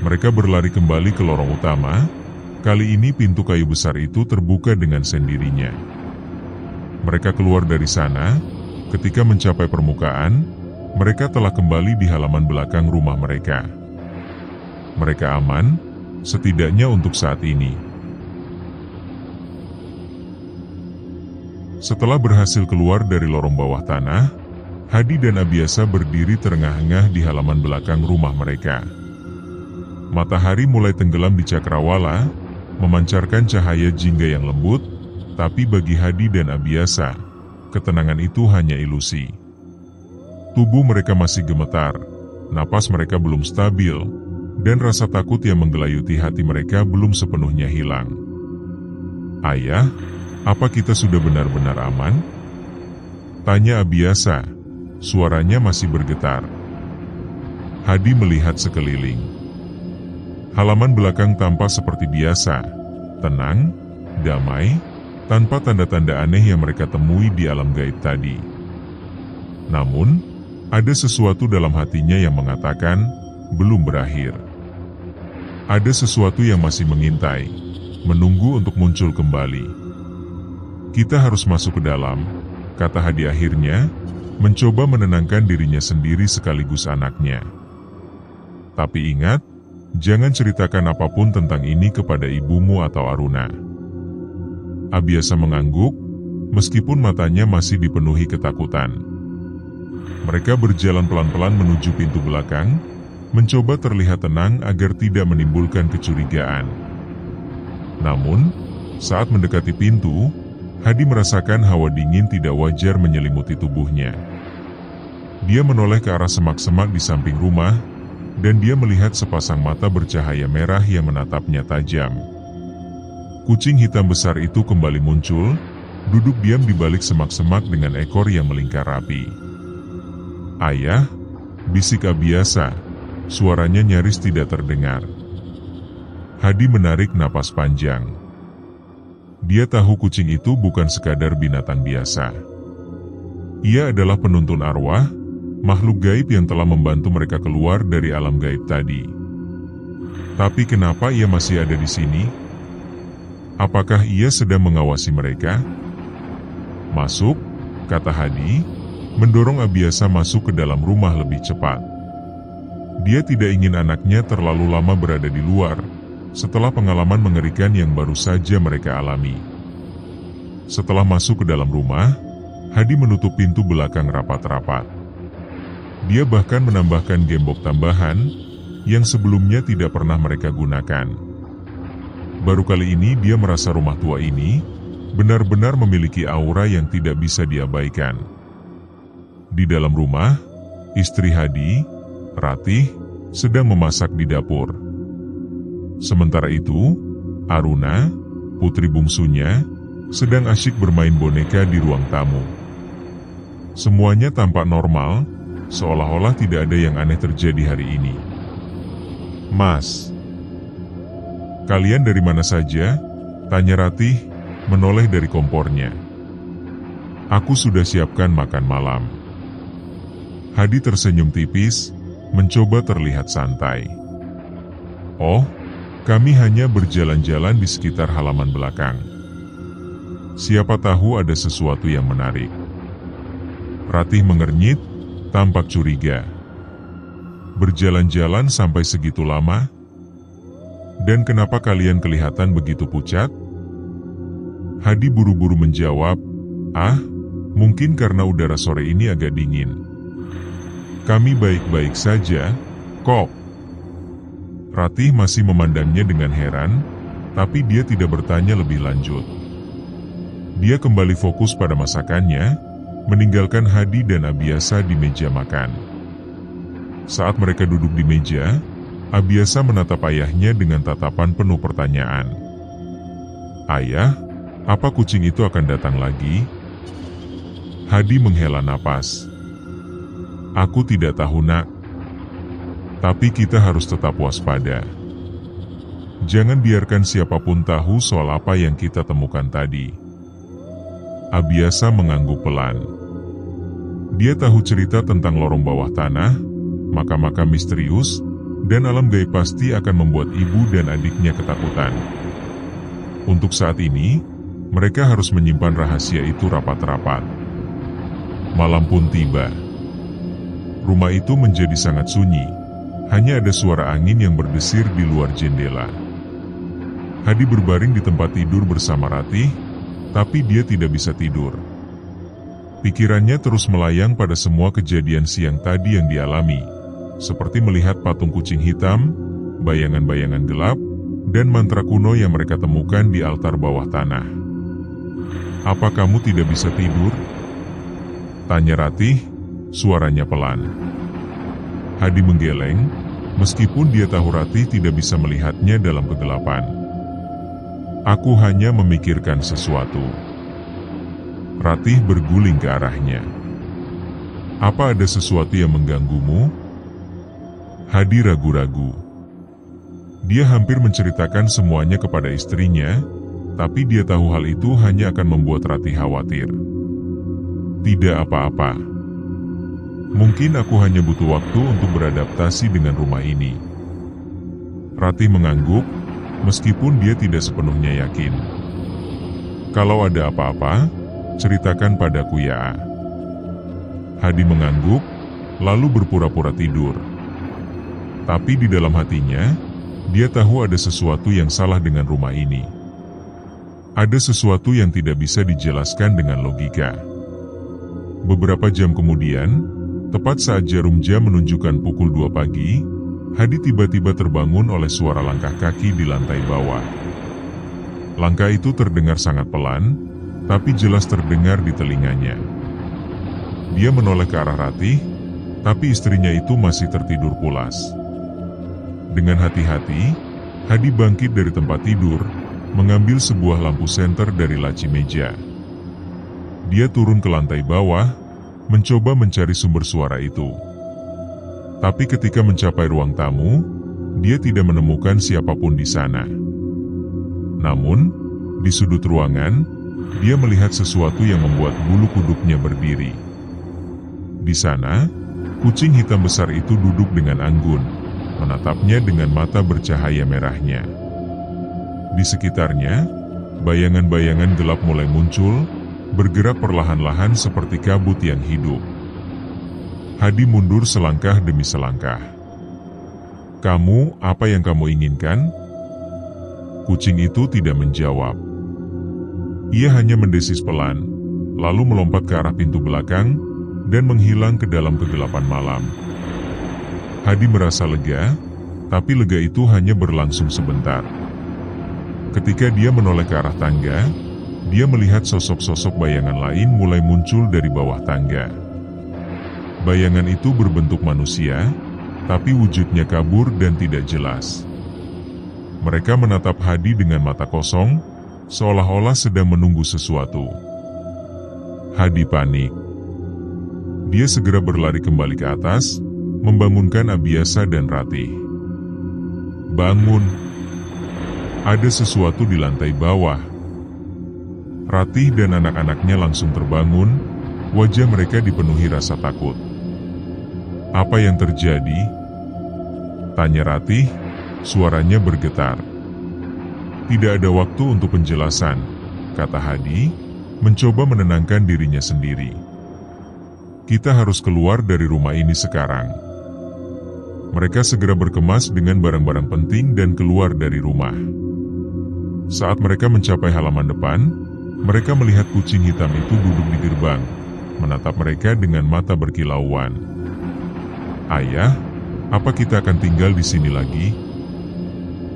Mereka berlari kembali ke lorong utama. Kali ini pintu kayu besar itu terbuka dengan sendirinya. Mereka keluar dari sana. Ketika mencapai permukaan, mereka telah kembali di halaman belakang rumah mereka. Mereka aman, setidaknya untuk saat ini. Setelah berhasil keluar dari lorong bawah tanah, Hadi dan Abiasa berdiri terengah-engah di halaman belakang rumah mereka. Matahari mulai tenggelam di cakrawala, memancarkan cahaya jingga yang lembut, tapi bagi Hadi dan Abiasa, ketenangan itu hanya ilusi. Tubuh mereka masih gemetar, napas mereka belum stabil, dan rasa takut yang menggelayuti hati mereka belum sepenuhnya hilang. "Ayah, apa kita sudah benar-benar aman?" tanya Abiasa. Suaranya masih bergetar. Hadi melihat sekeliling. Halaman belakang tampak seperti biasa, tenang, damai, tanpa tanda-tanda aneh yang mereka temui di alam gaib tadi. Namun, ada sesuatu dalam hatinya yang mengatakan, belum berakhir. Ada sesuatu yang masih mengintai, menunggu untuk muncul kembali. "Kita harus masuk ke dalam," kata Hadi akhirnya, mencoba menenangkan dirinya sendiri sekaligus anaknya. "Tapi ingat, jangan ceritakan apapun tentang ini kepada ibumu atau Aruna." Abiasa mengangguk, meskipun matanya masih dipenuhi ketakutan. Mereka berjalan pelan-pelan menuju pintu belakang, mencoba terlihat tenang agar tidak menimbulkan kecurigaan. Namun, saat mendekati pintu, Hadi merasakan hawa dingin tidak wajar menyelimuti tubuhnya. Dia menoleh ke arah semak-semak di samping rumah, dan dia melihat sepasang mata bercahaya merah yang menatapnya tajam. Kucing hitam besar itu kembali muncul, duduk diam di balik semak-semak dengan ekor yang melingkar rapi. "Ayah," bisik Abiasa, suaranya nyaris tidak terdengar. Hadi menarik napas panjang. Dia tahu kucing itu bukan sekadar binatang biasa. Ia adalah penuntun arwah, makhluk gaib yang telah membantu mereka keluar dari alam gaib tadi. Tapi kenapa ia masih ada di sini? Apakah ia sedang mengawasi mereka? "Masuk," kata Hadi, mendorong Abiasa masuk ke dalam rumah lebih cepat. Dia tidak ingin anaknya terlalu lama berada di luar, setelah pengalaman mengerikan yang baru saja mereka alami. Setelah masuk ke dalam rumah, Hadi menutup pintu belakang rapat-rapat. Dia bahkan menambahkan gembok tambahan, yang sebelumnya tidak pernah mereka gunakan. Baru kali ini dia merasa rumah tua ini, benar-benar memiliki aura yang tidak bisa diabaikan. Di dalam rumah, istri Hadi, Ratih, sedang memasak di dapur. Sementara itu, Aruna, putri bungsunya, sedang asyik bermain boneka di ruang tamu. Semuanya tampak normal, seolah-olah tidak ada yang aneh terjadi hari ini. "Mas, kalian dari mana saja?" tanya Ratih, menoleh dari kompornya. "Aku sudah siapkan makan malam." Hadi tersenyum tipis, mencoba terlihat santai. "Oh, kami hanya berjalan-jalan di sekitar halaman belakang. Siapa tahu ada sesuatu yang menarik." Ratih mengernyit, tampak curiga. "Berjalan-jalan sampai segitu lama? Dan kenapa kalian kelihatan begitu pucat?" Hadi buru-buru menjawab, Mungkin karena udara sore ini agak dingin." "Kami baik-baik saja, kok." Ratih masih memandangnya dengan heran, tapi dia tidak bertanya lebih lanjut. Dia kembali fokus pada masakannya, meninggalkan Hadi dan Abiasa di meja makan. Saat mereka duduk di meja, Abiasa menatap ayahnya dengan tatapan penuh pertanyaan. "Ayah, apa kucing itu akan datang lagi?" Hadi menghela napas. "Aku tidak tahu, Nak. Tapi kita harus tetap waspada. Jangan biarkan siapapun tahu soal apa yang kita temukan tadi." Abiasa mengangguk pelan. Dia tahu cerita tentang lorong bawah tanah, makam-makam misterius, dan alam gaib pasti akan membuat ibu dan adiknya ketakutan. Untuk saat ini, mereka harus menyimpan rahasia itu rapat-rapat. Malam pun tiba. Rumah itu menjadi sangat sunyi. Hanya ada suara angin yang berdesir di luar jendela. Hadi berbaring di tempat tidur bersama Ratih, tapi dia tidak bisa tidur. Pikirannya terus melayang pada semua kejadian siang tadi yang dialami, seperti melihat patung kucing hitam, bayangan-bayangan gelap, dan mantra kuno yang mereka temukan di altar bawah tanah. "Apa kamu tidak bisa tidur?" tanya Ratih, suaranya pelan. Hadi menggeleng, meskipun dia tahu Ratih tidak bisa melihatnya dalam kegelapan. Aku hanya memikirkan sesuatu. Ratih berguling ke arahnya. Apa ada sesuatu yang mengganggumu? Hadi ragu-ragu. Dia hampir menceritakan semuanya kepada istrinya, tapi dia tahu hal itu hanya akan membuat Ratih khawatir. Tidak apa-apa. Mungkin aku hanya butuh waktu untuk beradaptasi dengan rumah ini. Ratih mengangguk, meskipun dia tidak sepenuhnya yakin. Kalau ada apa-apa, ceritakan padaku ya. Hadi mengangguk, lalu berpura-pura tidur. Tapi di dalam hatinya, dia tahu ada sesuatu yang salah dengan rumah ini. Ada sesuatu yang tidak bisa dijelaskan dengan logika. Beberapa jam kemudian, tepat saat jarum jam menunjukkan pukul 2 pagi, Hadi tiba-tiba terbangun oleh suara langkah kaki di lantai bawah. Langkah itu terdengar sangat pelan, tapi jelas terdengar di telinganya. Dia menoleh ke arah Ratih, tapi istrinya itu masih tertidur pulas. Dengan hati-hati, Hadi bangkit dari tempat tidur, mengambil sebuah lampu senter dari laci meja. Dia turun ke lantai bawah, mencoba mencari sumber suara itu. Tapi ketika mencapai ruang tamu, dia tidak menemukan siapapun di sana. Namun, di sudut ruangan, dia melihat sesuatu yang membuat bulu kuduknya berdiri. Di sana, kucing hitam besar itu duduk dengan anggun, menatapnya dengan mata bercahaya merahnya. Di sekitarnya, bayangan-bayangan gelap mulai muncul, bergerak perlahan-lahan seperti kabut yang hidup. Hadi mundur selangkah demi selangkah. "Kamu, apa yang kamu inginkan?" Kucing itu tidak menjawab. Ia hanya mendesis pelan, lalu melompat ke arah pintu belakang, dan menghilang ke dalam kegelapan malam. Hadi merasa lega, tapi lega itu hanya berlangsung sebentar. Ketika dia menoleh ke arah tangga, dia melihat sosok-sosok bayangan lain mulai muncul dari bawah tangga. Bayangan itu berbentuk manusia, tapi wujudnya kabur dan tidak jelas. Mereka menatap Hadi dengan mata kosong, seolah-olah sedang menunggu sesuatu. Hadi panik. Dia segera berlari kembali ke atas, membangunkan Abiasa dan Ratih. "Bangun! Ada sesuatu di lantai bawah." Ratih dan anak-anaknya langsung terbangun, wajah mereka dipenuhi rasa takut. "Apa yang terjadi?" tanya Ratih, suaranya bergetar. "Tidak ada waktu untuk penjelasan," kata Hadi, mencoba menenangkan dirinya sendiri. "Kita harus keluar dari rumah ini sekarang." Mereka segera berkemas dengan barang-barang penting dan keluar dari rumah. Saat mereka mencapai halaman depan, mereka melihat kucing hitam itu duduk di gerbang, menatap mereka dengan mata berkilauan. "Ayah, apa kita akan tinggal di sini lagi?"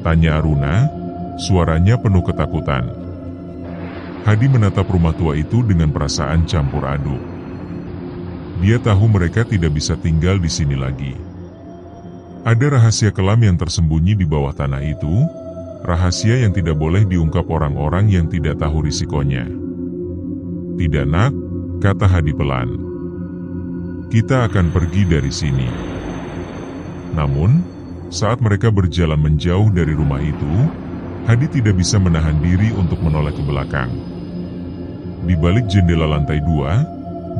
tanya Aruna, suaranya penuh ketakutan. Hadi menatap rumah tua itu dengan perasaan campur aduk. Dia tahu mereka tidak bisa tinggal di sini lagi. Ada rahasia kelam yang tersembunyi di bawah tanah itu, rahasia yang tidak boleh diungkap orang-orang yang tidak tahu risikonya. "Tidak, Nak," kata Hadi pelan. "Kita akan pergi dari sini." Namun, saat mereka berjalan menjauh dari rumah itu, Hadi tidak bisa menahan diri untuk menoleh ke belakang. Di balik jendela lantai 2,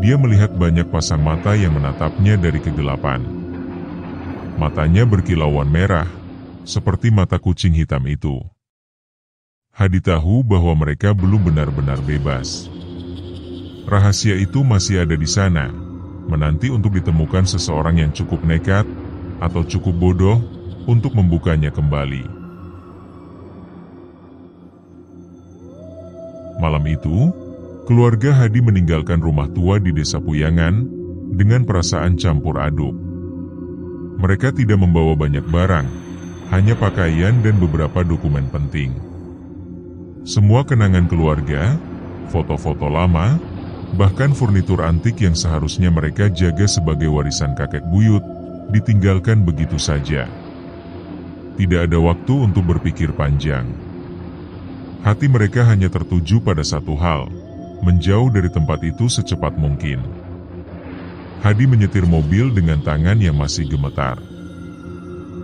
dia melihat banyak pasang mata yang menatapnya dari kegelapan. Matanya berkilauan merah, seperti mata kucing hitam itu. Hadi tahu bahwa mereka belum benar-benar bebas. Rahasia itu masih ada di sana, menanti untuk ditemukan seseorang yang cukup nekat atau cukup bodoh untuk membukanya kembali. Malam itu, keluarga Hadi meninggalkan rumah tua di Desa Puyangan dengan perasaan campur aduk. Mereka tidak membawa banyak barang, hanya pakaian dan beberapa dokumen penting. Semua kenangan keluarga, foto-foto lama, bahkan furnitur antik yang seharusnya mereka jaga sebagai warisan kakek buyut, ditinggalkan begitu saja. Tidak ada waktu untuk berpikir panjang. Hati mereka hanya tertuju pada satu hal, menjauh dari tempat itu secepat mungkin. Hadi menyetir mobil dengan tangan yang masih gemetar.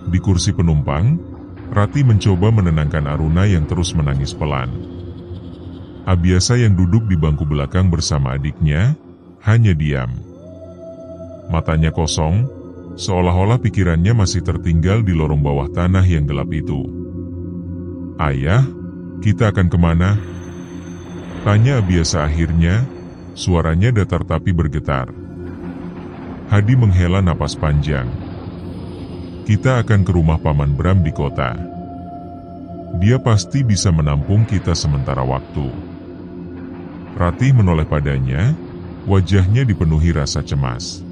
Di kursi penumpang, Rati mencoba menenangkan Aruna yang terus menangis pelan. Abiasa yang duduk di bangku belakang bersama adiknya, hanya diam. Matanya kosong, seolah-olah pikirannya masih tertinggal di lorong bawah tanah yang gelap itu. "Ayah, kita akan kemana?" tanya Abiasa akhirnya, suaranya datar tapi bergetar. Hadi menghela napas panjang. "Kita akan ke rumah Paman Bram di kota. Dia pasti bisa menampung kita sementara waktu." Ratih menoleh padanya, wajahnya dipenuhi rasa cemas.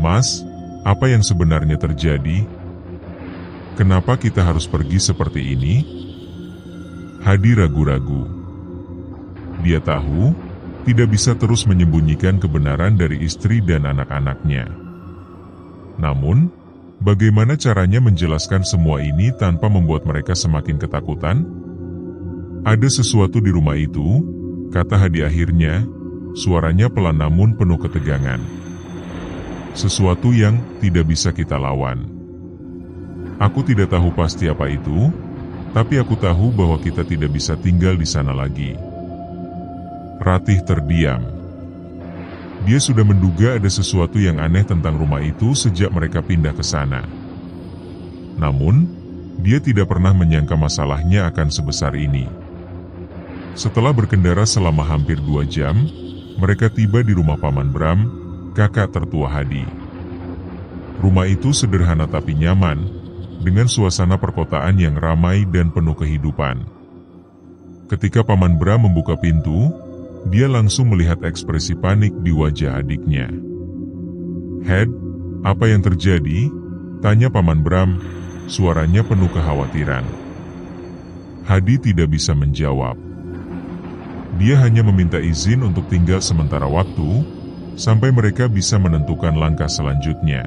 "Mas, apa yang sebenarnya terjadi? Kenapa kita harus pergi seperti ini?" Hadi ragu-ragu. Dia tahu, tidak bisa terus menyembunyikan kebenaran dari istri dan anak-anaknya. Namun, bagaimana caranya menjelaskan semua ini tanpa membuat mereka semakin ketakutan? "Ada sesuatu di rumah itu," kata Hadi akhirnya, suaranya pelan namun penuh ketegangan. "Sesuatu yang tidak bisa kita lawan. Aku tidak tahu pasti apa itu, tapi aku tahu bahwa kita tidak bisa tinggal di sana lagi." Ratih terdiam. Dia sudah menduga ada sesuatu yang aneh tentang rumah itu sejak mereka pindah ke sana. Namun, dia tidak pernah menyangka masalahnya akan sebesar ini. Setelah berkendara selama hampir 2 jam, mereka tiba di rumah Paman Bram, kakak tertua Hadi. Rumah itu sederhana tapi nyaman, dengan suasana perkotaan yang ramai dan penuh kehidupan. Ketika Paman Bram membuka pintu, dia langsung melihat ekspresi panik di wajah adiknya. "Head, apa yang terjadi?" tanya Paman Bram, suaranya penuh kekhawatiran. Hadi tidak bisa menjawab. Dia hanya meminta izin untuk tinggal sementara waktu, sampai mereka bisa menentukan langkah selanjutnya.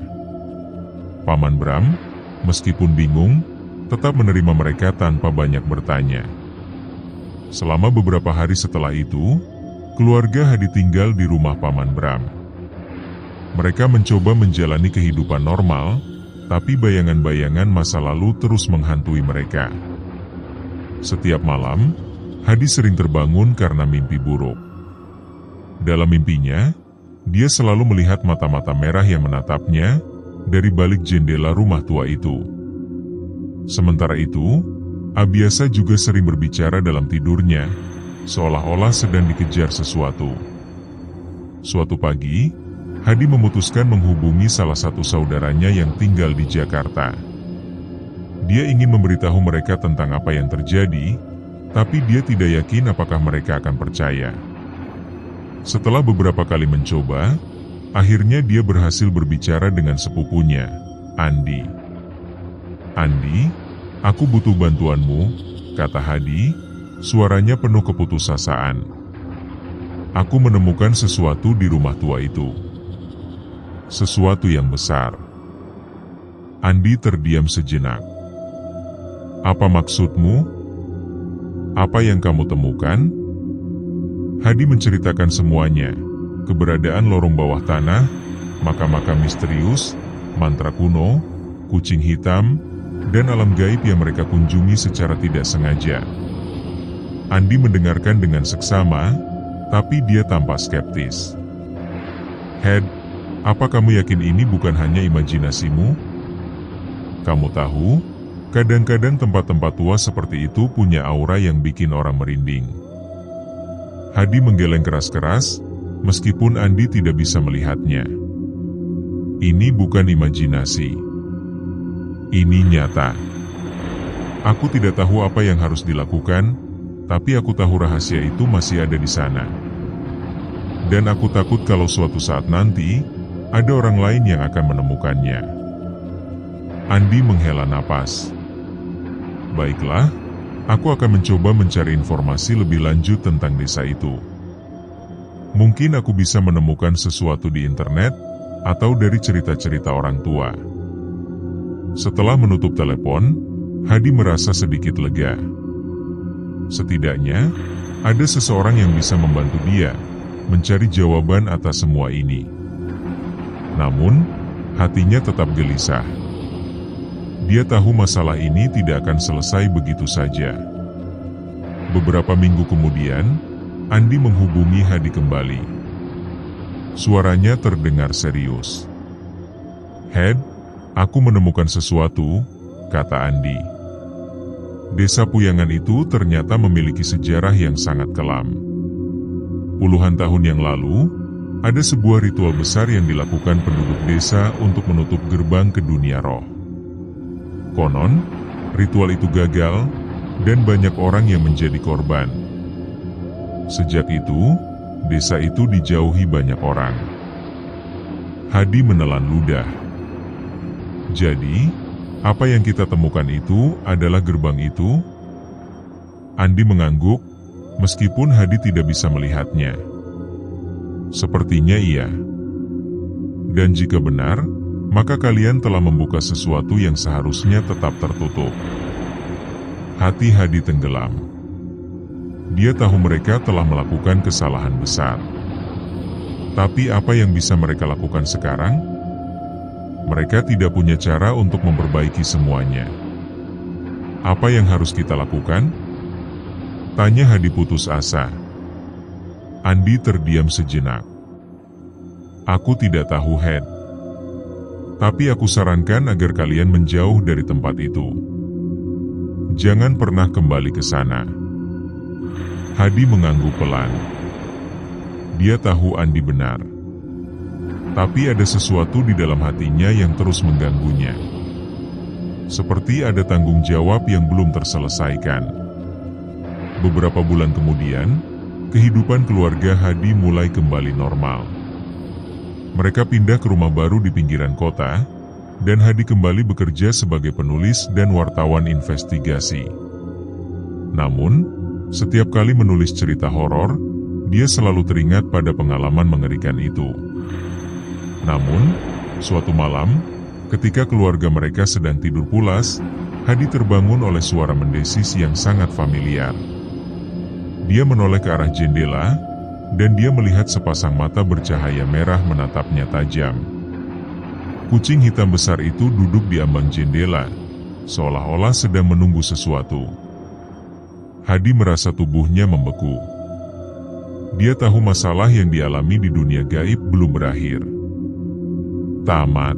Paman Bram, meskipun bingung, tetap menerima mereka tanpa banyak bertanya. Selama beberapa hari setelah itu, keluarga Hadi tinggal di rumah Paman Bram. Mereka mencoba menjalani kehidupan normal, tapi bayangan-bayangan masa lalu terus menghantui mereka. Setiap malam, Hadi sering terbangun karena mimpi buruk. Dalam mimpinya, dia selalu melihat mata-mata merah yang menatapnya dari balik jendela rumah tua itu. Sementara itu, Abiasa juga sering berbicara dalam tidurnya, seolah-olah sedang dikejar sesuatu. Suatu pagi, Hadi memutuskan menghubungi salah satu saudaranya yang tinggal di Jakarta. Dia ingin memberitahu mereka tentang apa yang terjadi, tapi dia tidak yakin apakah mereka akan percaya. Setelah beberapa kali mencoba, akhirnya dia berhasil berbicara dengan sepupunya, Andi. "Andi, aku butuh bantuanmu," kata Hadi, suaranya penuh keputusasaan. "Aku menemukan sesuatu di rumah tua itu. Sesuatu yang besar." Andi terdiam sejenak. "Apa maksudmu? Apa yang kamu temukan?" Hadi menceritakan semuanya, keberadaan lorong bawah tanah, makam-makam misterius, mantra kuno, kucing hitam, dan alam gaib yang mereka kunjungi secara tidak sengaja. Andi mendengarkan dengan seksama, tapi dia tampak skeptis. "Head, apa kamu yakin ini bukan hanya imajinasimu? Kamu tahu, kadang-kadang tempat-tempat tua seperti itu punya aura yang bikin orang merinding." Hadi menggeleng keras-keras, meskipun Andi tidak bisa melihatnya. "Ini bukan imajinasi. Ini nyata. Aku tidak tahu apa yang harus dilakukan, tapi aku tahu rahasia itu masih ada di sana. Dan aku takut kalau suatu saat nanti, ada orang lain yang akan menemukannya." Andi menghela napas. "Baiklah, aku akan mencoba mencari informasi lebih lanjut tentang desa itu. Mungkin aku bisa menemukan sesuatu di internet, atau dari cerita-cerita orang tua." Setelah menutup telepon, Hadi merasa sedikit lega. Setidaknya, ada seseorang yang bisa membantu dia mencari jawaban atas semua ini. Namun, hatinya tetap gelisah. Dia tahu masalah ini tidak akan selesai begitu saja. Beberapa minggu kemudian, Andi menghubungi Hadi kembali. Suaranya terdengar serius. "Had, aku menemukan sesuatu," kata Andi. Desa Puyangan itu ternyata memiliki sejarah yang sangat kelam. Puluhan tahun yang lalu, ada sebuah ritual besar yang dilakukan penduduk desa untuk menutup gerbang ke dunia roh. Konon, ritual itu gagal, dan banyak orang yang menjadi korban. Sejak itu, desa itu dijauhi banyak orang. Hadi menelan ludah. "Jadi, apa yang kita temukan itu adalah gerbang itu?" Andi mengangguk, meskipun Hadi tidak bisa melihatnya. "Sepertinya iya. Dan jika benar, maka kalian telah membuka sesuatu yang seharusnya tetap tertutup." Hati Hadi tenggelam. Dia tahu mereka telah melakukan kesalahan besar. Tapi apa yang bisa mereka lakukan sekarang? Mereka tidak punya cara untuk memperbaiki semuanya. "Apa yang harus kita lakukan?" tanya Hadi putus asa. Andi terdiam sejenak. "Aku tidak tahu, Had. Tapi aku sarankan agar kalian menjauh dari tempat itu. Jangan pernah kembali ke sana." Hadi mengangguk pelan. Dia tahu Andi benar. Tapi ada sesuatu di dalam hatinya yang terus mengganggunya. Seperti ada tanggung jawab yang belum terselesaikan. Beberapa bulan kemudian, kehidupan keluarga Hadi mulai kembali normal. Mereka pindah ke rumah baru di pinggiran kota, dan Hadi kembali bekerja sebagai penulis dan wartawan investigasi. Namun, setiap kali menulis cerita horor, dia selalu teringat pada pengalaman mengerikan itu. Namun, suatu malam, ketika keluarga mereka sedang tidur pulas, Hadi terbangun oleh suara mendesis yang sangat familiar. Dia menoleh ke arah jendela, dan dia melihat sepasang mata bercahaya merah menatapnya tajam. Kucing hitam besar itu duduk di ambang jendela, seolah-olah sedang menunggu sesuatu. Hadi merasa tubuhnya membeku. Dia tahu masalah yang dialami di dunia gaib belum berakhir. Tamat.